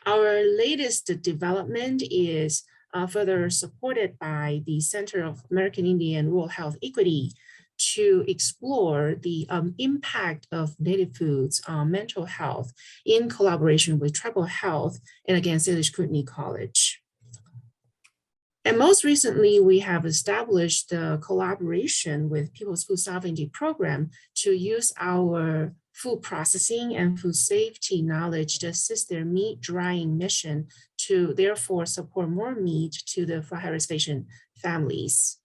Our latest development is further supported by the Center of American Indian Rural Health Equity to explore the impact of native foods on mental health in collaboration with Tribal Health and again, Salish Kootenai College. And most recently, we have established a collaboration with People's Food Sovereignty Program to use our food processing and food safety knowledge to assist their meat drying mission to therefore support more meat to the Fly Reservation families.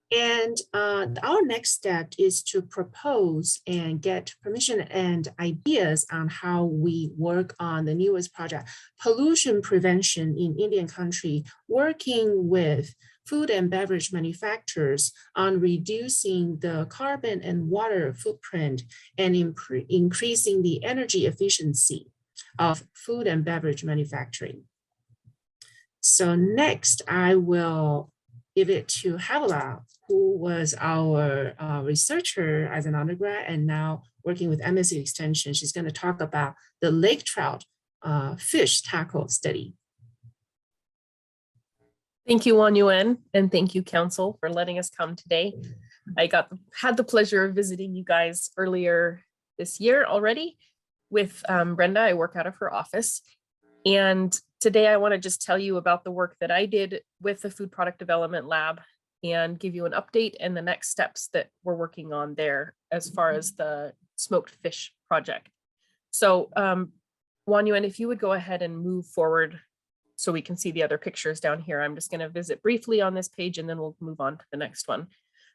And our next step is to propose and get permission and ideas on how we work on the newest project, pollution prevention in Indian country, working with food and beverage manufacturers on reducing the carbon and water footprint and increasing the energy efficiency of food and beverage manufacturing. So next, I will give it to Havilah, who was our researcher as an undergrad and now working with MSc Extension. She's going to talk about the lake trout fish tackle study. Thank you, Wan Yuen, and thank you, Council, for letting us come today. I had the pleasure of visiting you guys earlier this year already with Brenda. I work out of her office. And today I want to just tell you about the work that I did with the Food Product Development Lab and give you an update and the next steps that we're working on there as far as the smoked fish project. So Wan Yuen, if you would go ahead and move forward so we can see the other pictures down here. I'm just going to visit briefly on this page and then we'll move on to the next one.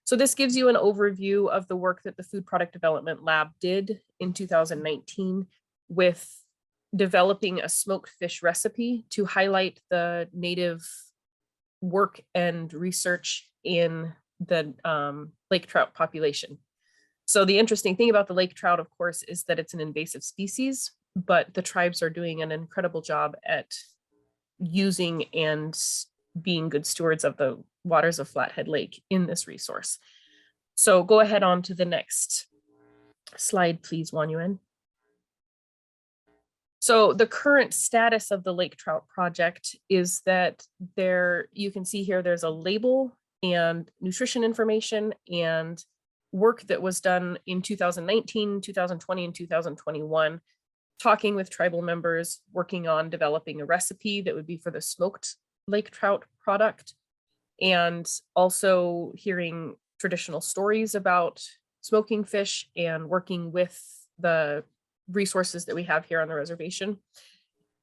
So this gives you an overview of the work that the Food Product Development Lab did in 2019 with developing a smoked fish recipe to highlight the native work and research in the lake trout population. So the interesting thing about the lake trout, of course, is that it's an invasive species, but the tribes are doing an incredible job at using and being good stewards of the waters of Flathead Lake in this resource. So go ahead on to the next slide, please, Wan Yuen. So the current status of the lake trout project is that you can see here, there's a label and nutrition information and work that was done in 2019, 2020, and 2021, talking with tribal members, working on developing a recipe that would be for the smoked lake trout product, and also hearing traditional stories about smoking fish and working with the resources that we have here on the reservation.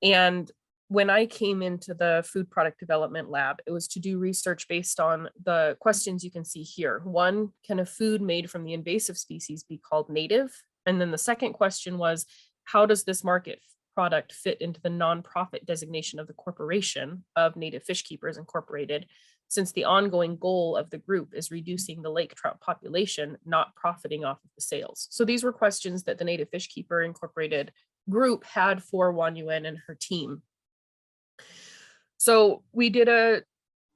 And when I came into the Food Product Development Lab, it was to do research based on the questions you can see here. One, can a food made from the invasive species be called native? And then the second question was, how does this market product fit into the nonprofit designation of the corporation of Native Fish Keepers Incorporated, since the ongoing goal of the group is reducing the lake trout population, not profiting off of the sales. So these were questions that the Native Fish Keeper Incorporated group had for Wan Yuen and her team. So we did a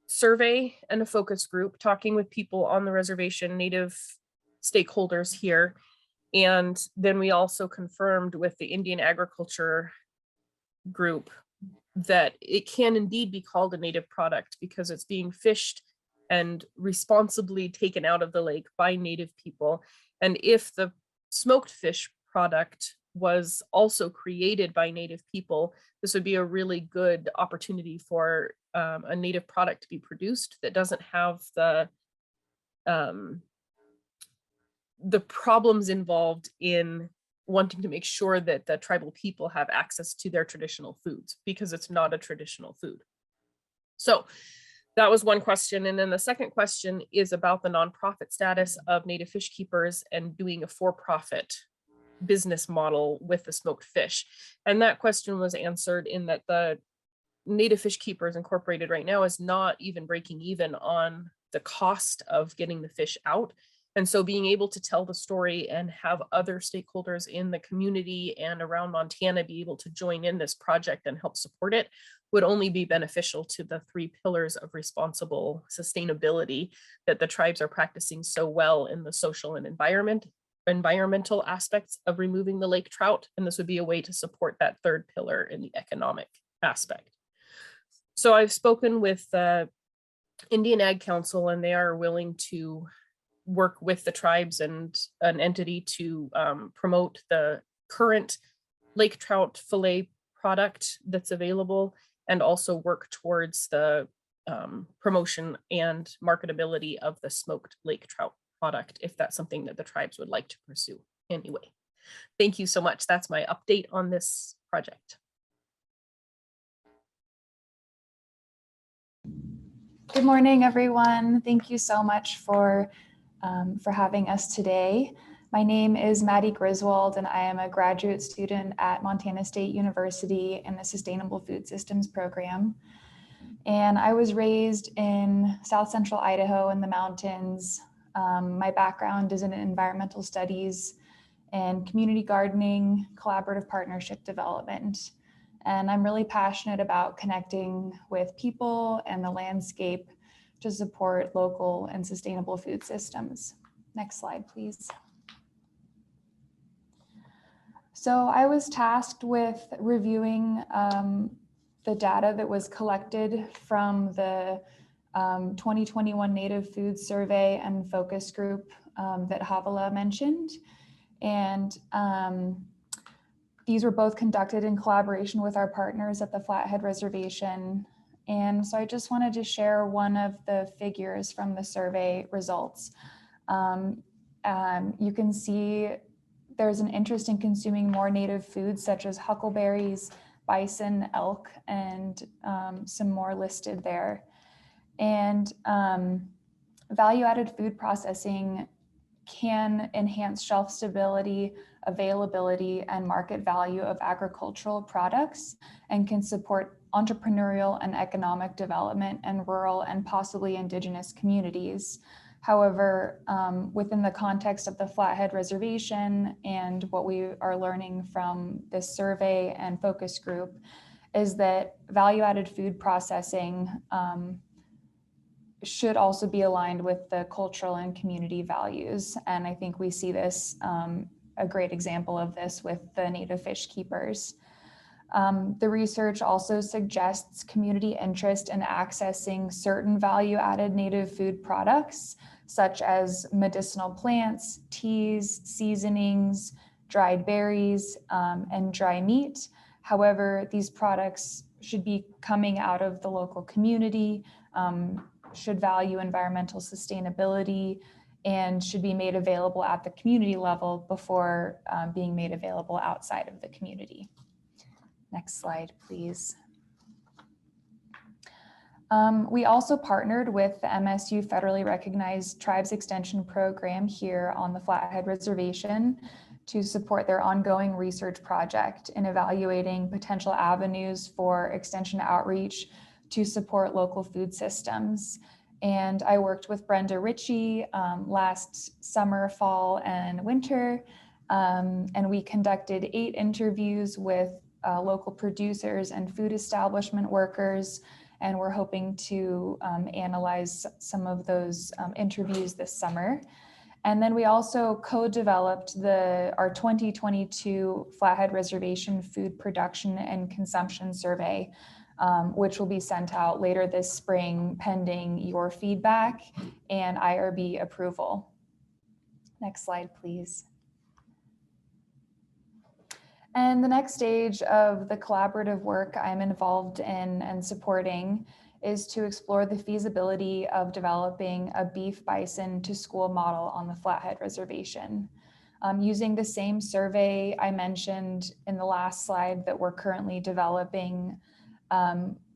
survey and a focus group talking with people on the reservation, Native stakeholders here. And then we also confirmed with the Indian Agriculture group that it can indeed be called a native product because it's being fished and responsibly taken out of the lake by native people. And if the smoked fish product was also created by native people, this would be a really good opportunity for a native product to be produced that doesn't have the problems involved in wanting to make sure that the tribal people have access to their traditional foods, because it's not a traditional food. So that was one question. And then the second question is about the nonprofit status of native fish keepers and doing a for-profit business model with the smoked fish. And that question was answered in that the Native Fish Keepers Incorporated right now is not even breaking even on the cost of getting the fish out. And so being able to tell the story and have other stakeholders in the community and around Montana be able to join in this project and help support it would only be beneficial to the 3 pillars of responsible sustainability that the tribes are practicing so well in the social and environmental aspects of removing the lake trout. And this would be a way to support that 3rd pillar in the economic aspect. So I've spoken with the Indian Ag Council, and they are willing to work with the tribes and an entity to promote the current lake trout fillet product that's available, and also work towards the promotion and marketability of the smoked lake trout product, if that's something that the tribes would like to pursue anyway. Thank you so much. That's my update on this project. Good morning, everyone. Thank you so much for having us today. My name is Maddie Griswold, and I am a graduate student at Montana State University in the Sustainable Food Systems program. And I was raised in South Central Idaho in the mountains. My background is in environmental studies and community gardening, collaborative partnership development. And I'm really passionate about connecting with people and the landscape to support local and sustainable food systems. Next slide, please. So I was tasked with reviewing the data that was collected from the 2021 Native Food Survey and Focus Group that Havala mentioned. And these were both conducted in collaboration with our partners at the Flathead Reservation. And so I just wanted to share one of the figures from the survey results. You can see there's an interest in consuming more native foods such as huckleberries, bison, elk, and some more listed there. And value-added food processing can enhance shelf stability, availability, and market value of agricultural products, and can support entrepreneurial and economic development in rural and possibly indigenous communities. However, within the context of the Flathead Reservation and what we are learning from this survey and focus group is that value-added food processing should also be aligned with the cultural and community values. And I think we see this, a great example of this with the Native Fish Keepers. The research also suggests community interest in accessing certain value-added native food products, such as medicinal plants, teas, seasonings, dried berries, and dry meat. However, these products should be coming out of the local community, should value environmental sustainability, and should be made available at the community level before being made available outside of the community. Next slide, please. We also partnered with the MSU federally recognized Tribes Extension Program here on the Flathead Reservation to support their ongoing research project in evaluating potential avenues for extension outreach to support local food systems. And I worked with Brenda Ritchie last summer, fall, and winter, and we conducted 8 interviews with local producers and food establishment workers, and we're hoping to analyze some of those interviews this summer. And then we also co-developed our 2022 Flathead Reservation Food Production and Consumption Survey which will be sent out later this spring pending your feedback and IRB approval. Next slide, please. And the next stage of the collaborative work I'm involved in and supporting is to explore the feasibility of developing a beef bison to school model on the Flathead Reservation. Using the same survey I mentioned in the last slide that we're currently developing,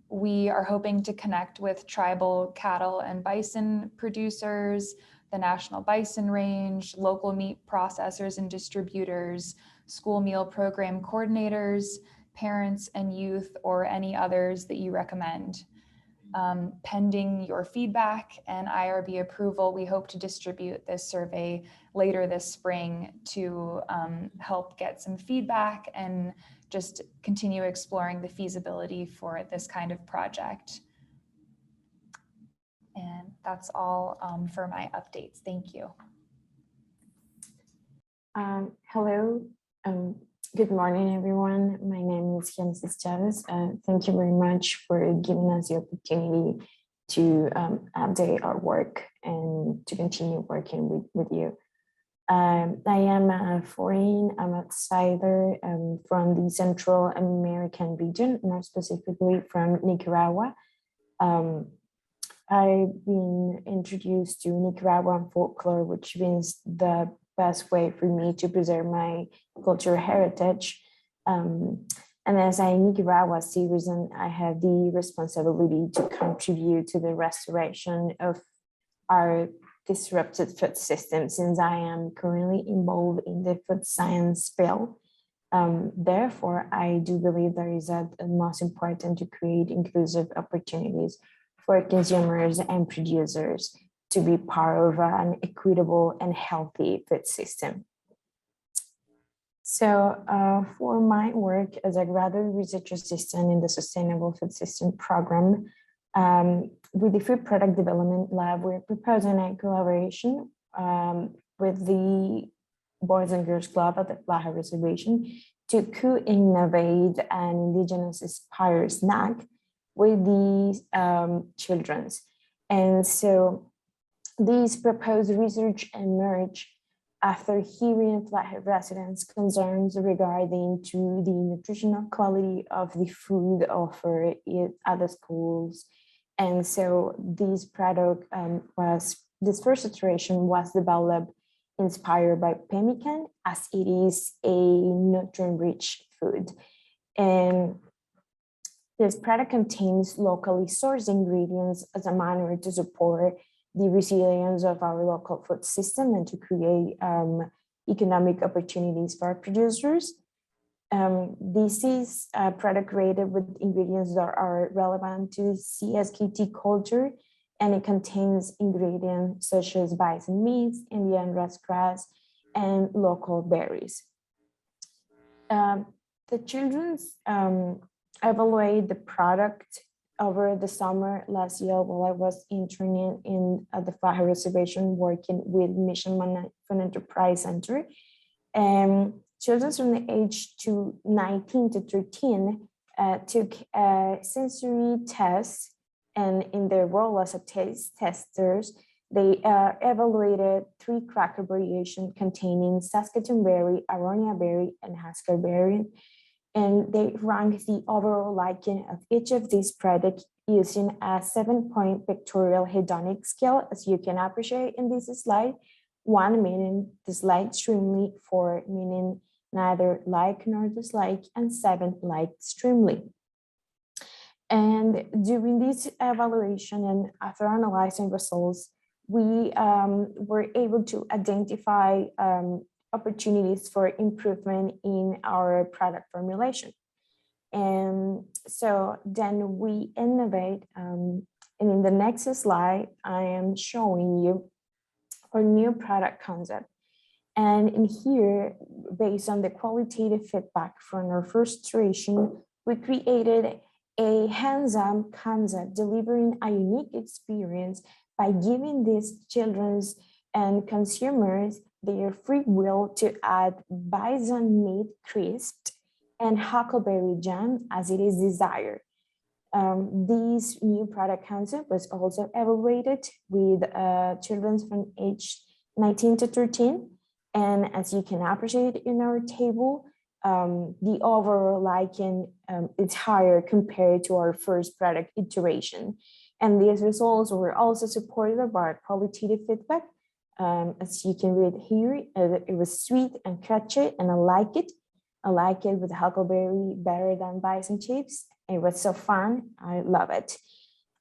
we are hoping to connect with tribal cattle and bison producers, the National Bison Range, local meat processors and distributors, school meal program coordinators, parents and youth, or any others that you recommend. Pending your feedback and IRB approval, we hope to distribute this survey later this spring to help get some feedback and just continue exploring the feasibility for this kind of project. And that's all for my updates. Thank you. Hello. Good morning, everyone. My name is Genesis Chavez. Thank you very much for giving us the opportunity to update our work and to continue working with you. I am a foreign, I'm an outsider from the Central American region, more specifically from Nicaragua. I've been introduced to Nicaraguan folklore, which means the best way for me to preserve my cultural heritage. And as a Nicaragua citizen, I have the responsibility to contribute to the restoration of our disrupted food system, since I am currently involved in the food science field. Therefore, I do believe that is most important to create inclusive opportunities for consumers and producers to be part of an equitable and healthy food system. So for my work as a graduate research assistant in the Sustainable Food System program, with the Food Product Development Lab, we're proposing a collaboration with the Boys and Girls Club at the Flathead Reservation to co-innovate an indigenous inspired snack with these children's. And so these proposed research emerged after hearing Flathead residents' concerns regarding to the nutritional quality of the food offered at the schools. And so this product this first iteration was developed inspired by pemmican, as it is a nutrient-rich food. And this product contains locally sourced ingredients as a manner to support the resilience of our local food system and to create economic opportunities for our producers. This is a product created with ingredients that are relevant to CSKT culture, and it contains ingredients such as bison meats, Indian grass, and local berries. The children's evaluate the product over the summer last year while I was interning in at the Flathead Reservation working with Mission Food Enterprise Center. Children from the age to 19 to 13 took a sensory test, and in their role as a taste testers, they evaluated 3 cracker variations containing Saskatoon berry, Aronia berry, and Haskell berry. And they ranked the overall liking of each of these products using a 7-point pictorial hedonic scale, as you can appreciate in this slide. 1 meaning dislike extremely, 4 meaning neither like nor dislike, and 7 like extremely. And during this evaluation and after analyzing results, we were able to identify opportunities for improvement in our product formulation. And so then we innovate, and in the next slide, I am showing you our new product concept. And in here, based on the qualitative feedback from our first iteration, we created a hands-on concept delivering a unique experience by giving these children and consumers their free will to add bison meat crisped and huckleberry jam as it is desired. This new product concept was also evaluated with children from age 19 to 13. And as you can appreciate in our table, the overall liking is higher compared to our first product iteration. And these results were also supported by qualitative feedback. As you can read here, it was sweet and crunchy, and I like it. I like it with huckleberry better than bison chips. It was so fun. I love it.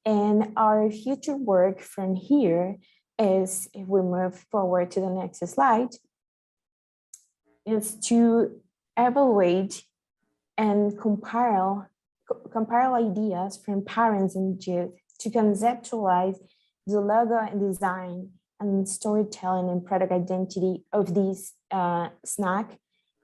And our future work from here is, if we move forward to the next slide, is to evaluate and compile ideas from parents and youth to conceptualize the logo and design and storytelling and product identity of this snack,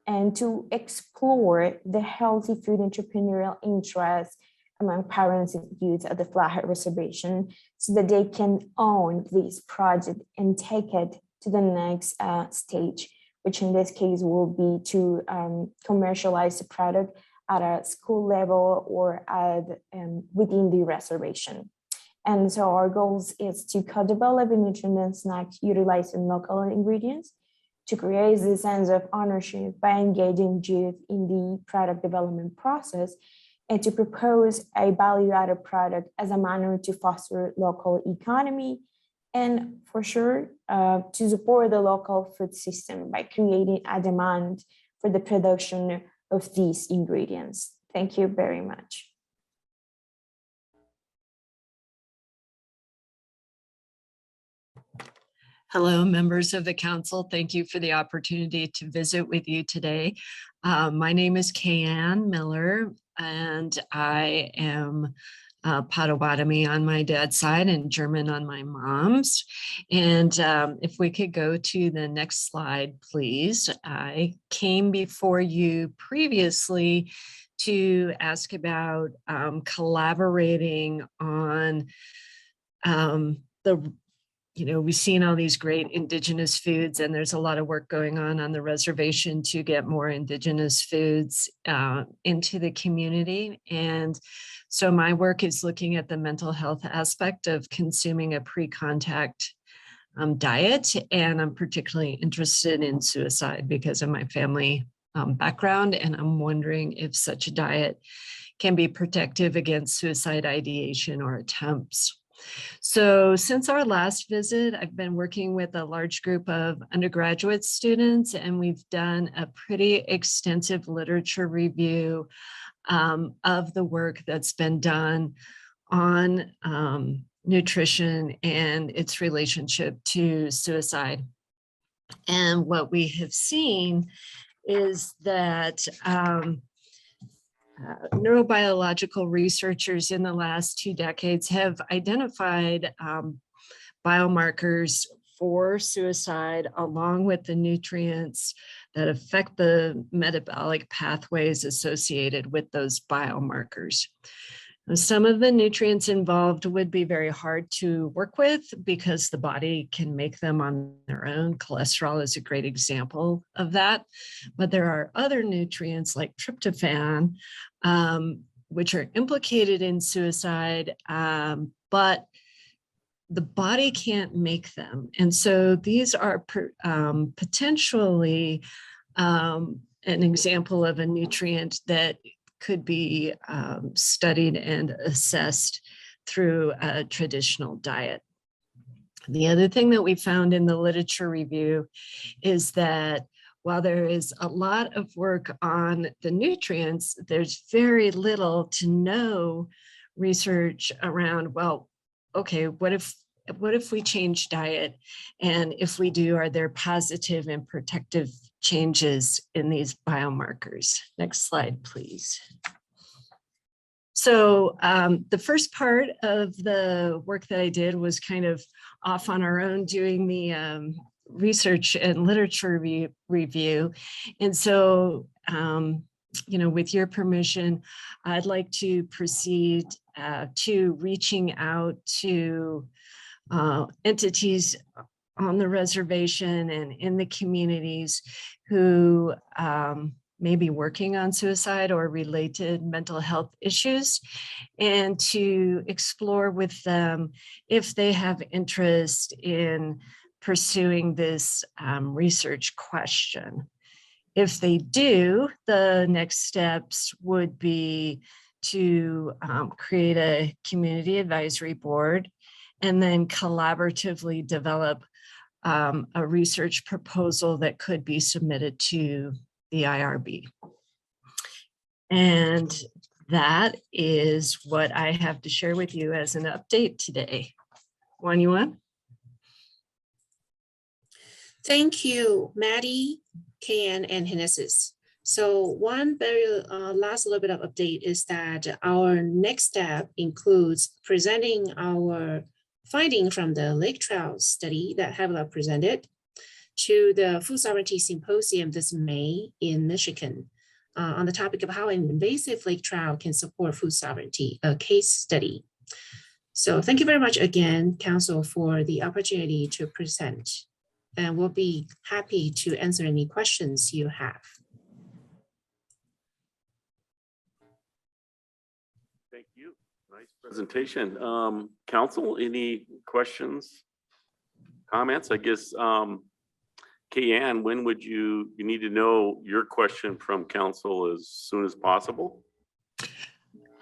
and to explore the healthy food entrepreneurial interest among parents and youth at the Flathead Reservation, so that they can own this project and take it to the next stage, which in this case will be to commercialize the product at a school level or at within the reservation. And so our goals is to co-develop a nutrient snack utilizing local ingredients, to create the sense of ownership by engaging youth in the product development process, and to propose a value-added product as a manner to foster local economy, and for sure to support the local food system by creating a demand for the production of these ingredients. Thank you very much. Hello, members of the council. Thank you for the opportunity to visit with you today. My name is Kayanne Miller, and I am Potawatomi on my dad's side and German on my mom's. And if we could go to the next slide, please. I came before you previously to ask about collaborating on we've seen all these great indigenous foods, and there's a lot of work going on the reservation to get more indigenous foods into the community. And so my work is looking at the mental health aspect of consuming a pre-contact diet. And I'm particularly interested in suicide because of my family background. And I'm wondering if such a diet can be protective against suicide ideation or attempts. So since our last visit, I've been working with a large group of undergraduate students, and we've done a pretty extensive literature review of the work that's been done on nutrition and its relationship to suicide. And what we have seen is that neurobiological researchers in the last 2 decades have identified biomarkers for suicide along with the nutrients that affect the metabolic pathways associated with those biomarkers. Now, some of the nutrients involved would be very hard to work with because the body can make them on their own. Cholesterol is a great example of that. But there are other nutrients like tryptophan, which are implicated in suicide, but the body can't make them. And so these are potentially an example of a nutrient that could be studied and assessed through a traditional diet. The other thing that we found in the literature review is that while there is a lot of work on the nutrients, there's very little to no research around, well, okay, what if we change diet? And if we do, are there positive and protective changes in these biomarkers? Next slide, please. So the first part of the work that I did was kind of off on our own doing the research and literature review. And so, with your permission, I'd like to proceed to reaching out to entities on the reservation and in the communities who maybe working on suicide or related mental health issues, and to explore with them if they have interest in pursuing this research question. If they do, the next steps would be to create a community advisory board and then collaboratively develop a research proposal that could be submitted to the IRB. And that is what I have to share with you as an update today. Yuan? Thank you, Maddie, Kayan, and Genesis. So one very last little bit of update is that our next step includes presenting our finding from the lake trout study that Havilah presented to the Food Sovereignty Symposium this May in Michigan on the topic of how an invasive lake trout can support food sovereignty, a case study. So thank you very much again, Council, for the opportunity to present. And we'll be happy to answer any questions you have. Thank you. Nice presentation. Council, any questions, comments? I guess, Kayanne, when would you need to know your question from council as soon as possible?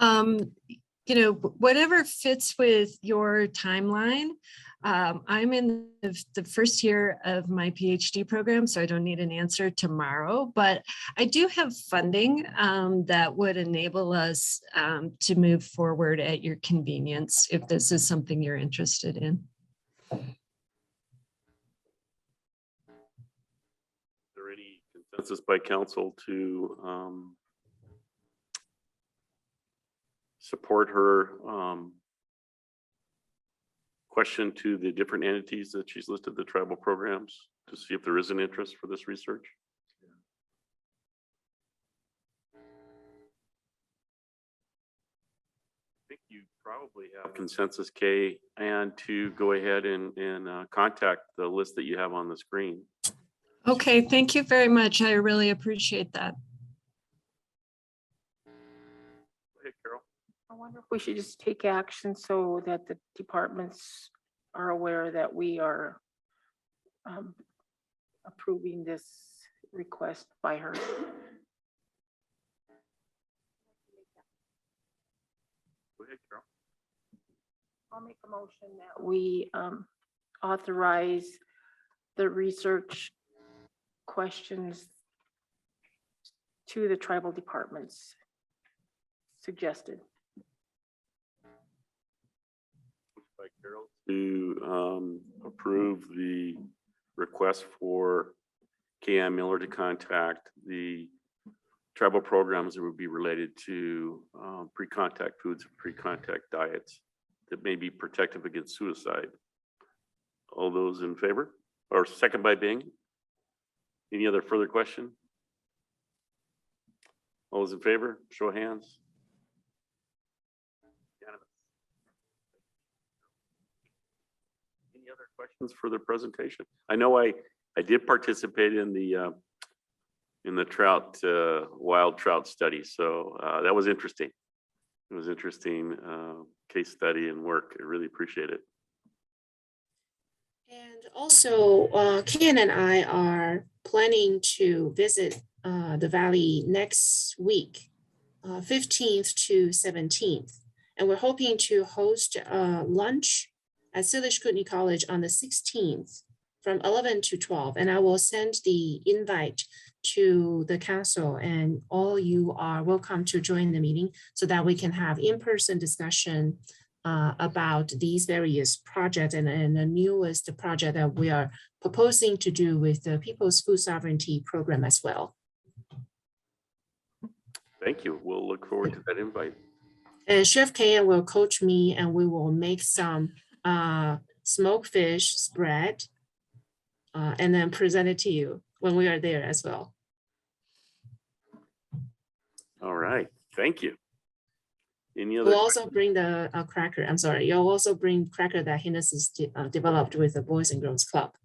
You know, whatever fits with your timeline. I'm in the first year of my PhD program, so I don't need an answer tomorrow, but I do have funding that would enable us to move forward at your convenience if this is something you're interested in. Is there any consensus by council to support her question to the different entities that she's listed, the tribal programs, to see if there is an interest for this research? I think you probably have consensus, Kay, and to go ahead and contact the list that you have on the screen. Okay, thank you very much. I really appreciate that. Go ahead, Carol. I wonder if we should just take action so that the departments are aware that we are approving this request by her. Go ahead, Carol. I'll make a motion that we authorize the research questions to the tribal departments suggested. By Carol to approve the request for K.M. Miller to contact the tribal programs that would be related to pre-contact foods, pre-contact diets that may be protective against suicide. All those in favor? Or second by Bing? Any other further question? All those in favor, show of hands. Any other questions for the presentation? I know I did participate in the trout, wild trout study. So that was interesting. It was interesting case study and work. I really appreciate it. And also, Ken and I are planning to visit the Valley next week, 15th to 17th. And we're hoping to host a lunch at Salish Kootenai College on the 16th from 11 to 12. And I will send the invite to the council, and all you are welcome to join the meeting so that we can have in-person discussion about these various projects and the newest project that we are proposing to do with the People's Food Sovereignty Program as well. Thank you. We'll look forward to that invite. And Chef Kayan will coach me, and we will make some smoked fish spread and then present it to you when we are there as well. All right. Thank you. Any other? We'll also bring the cracker. I'm sorry. You'll also bring cracker that Hines developed with the Boys and Girls Club.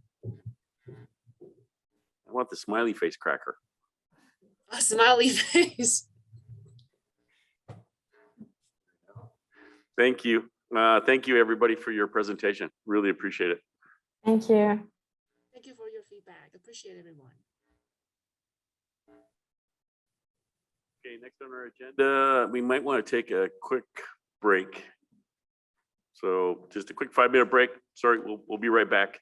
I want the smiley face cracker. a smiley face. Thank you. Thank you, everybody, for your presentation. Really appreciate it. Thank you. Thank you for your feedback. Appreciate everyone. Okay, next on our agenda, we might want to take a quick break. So just a quick 5-minute break. Sorry, we'll be right back.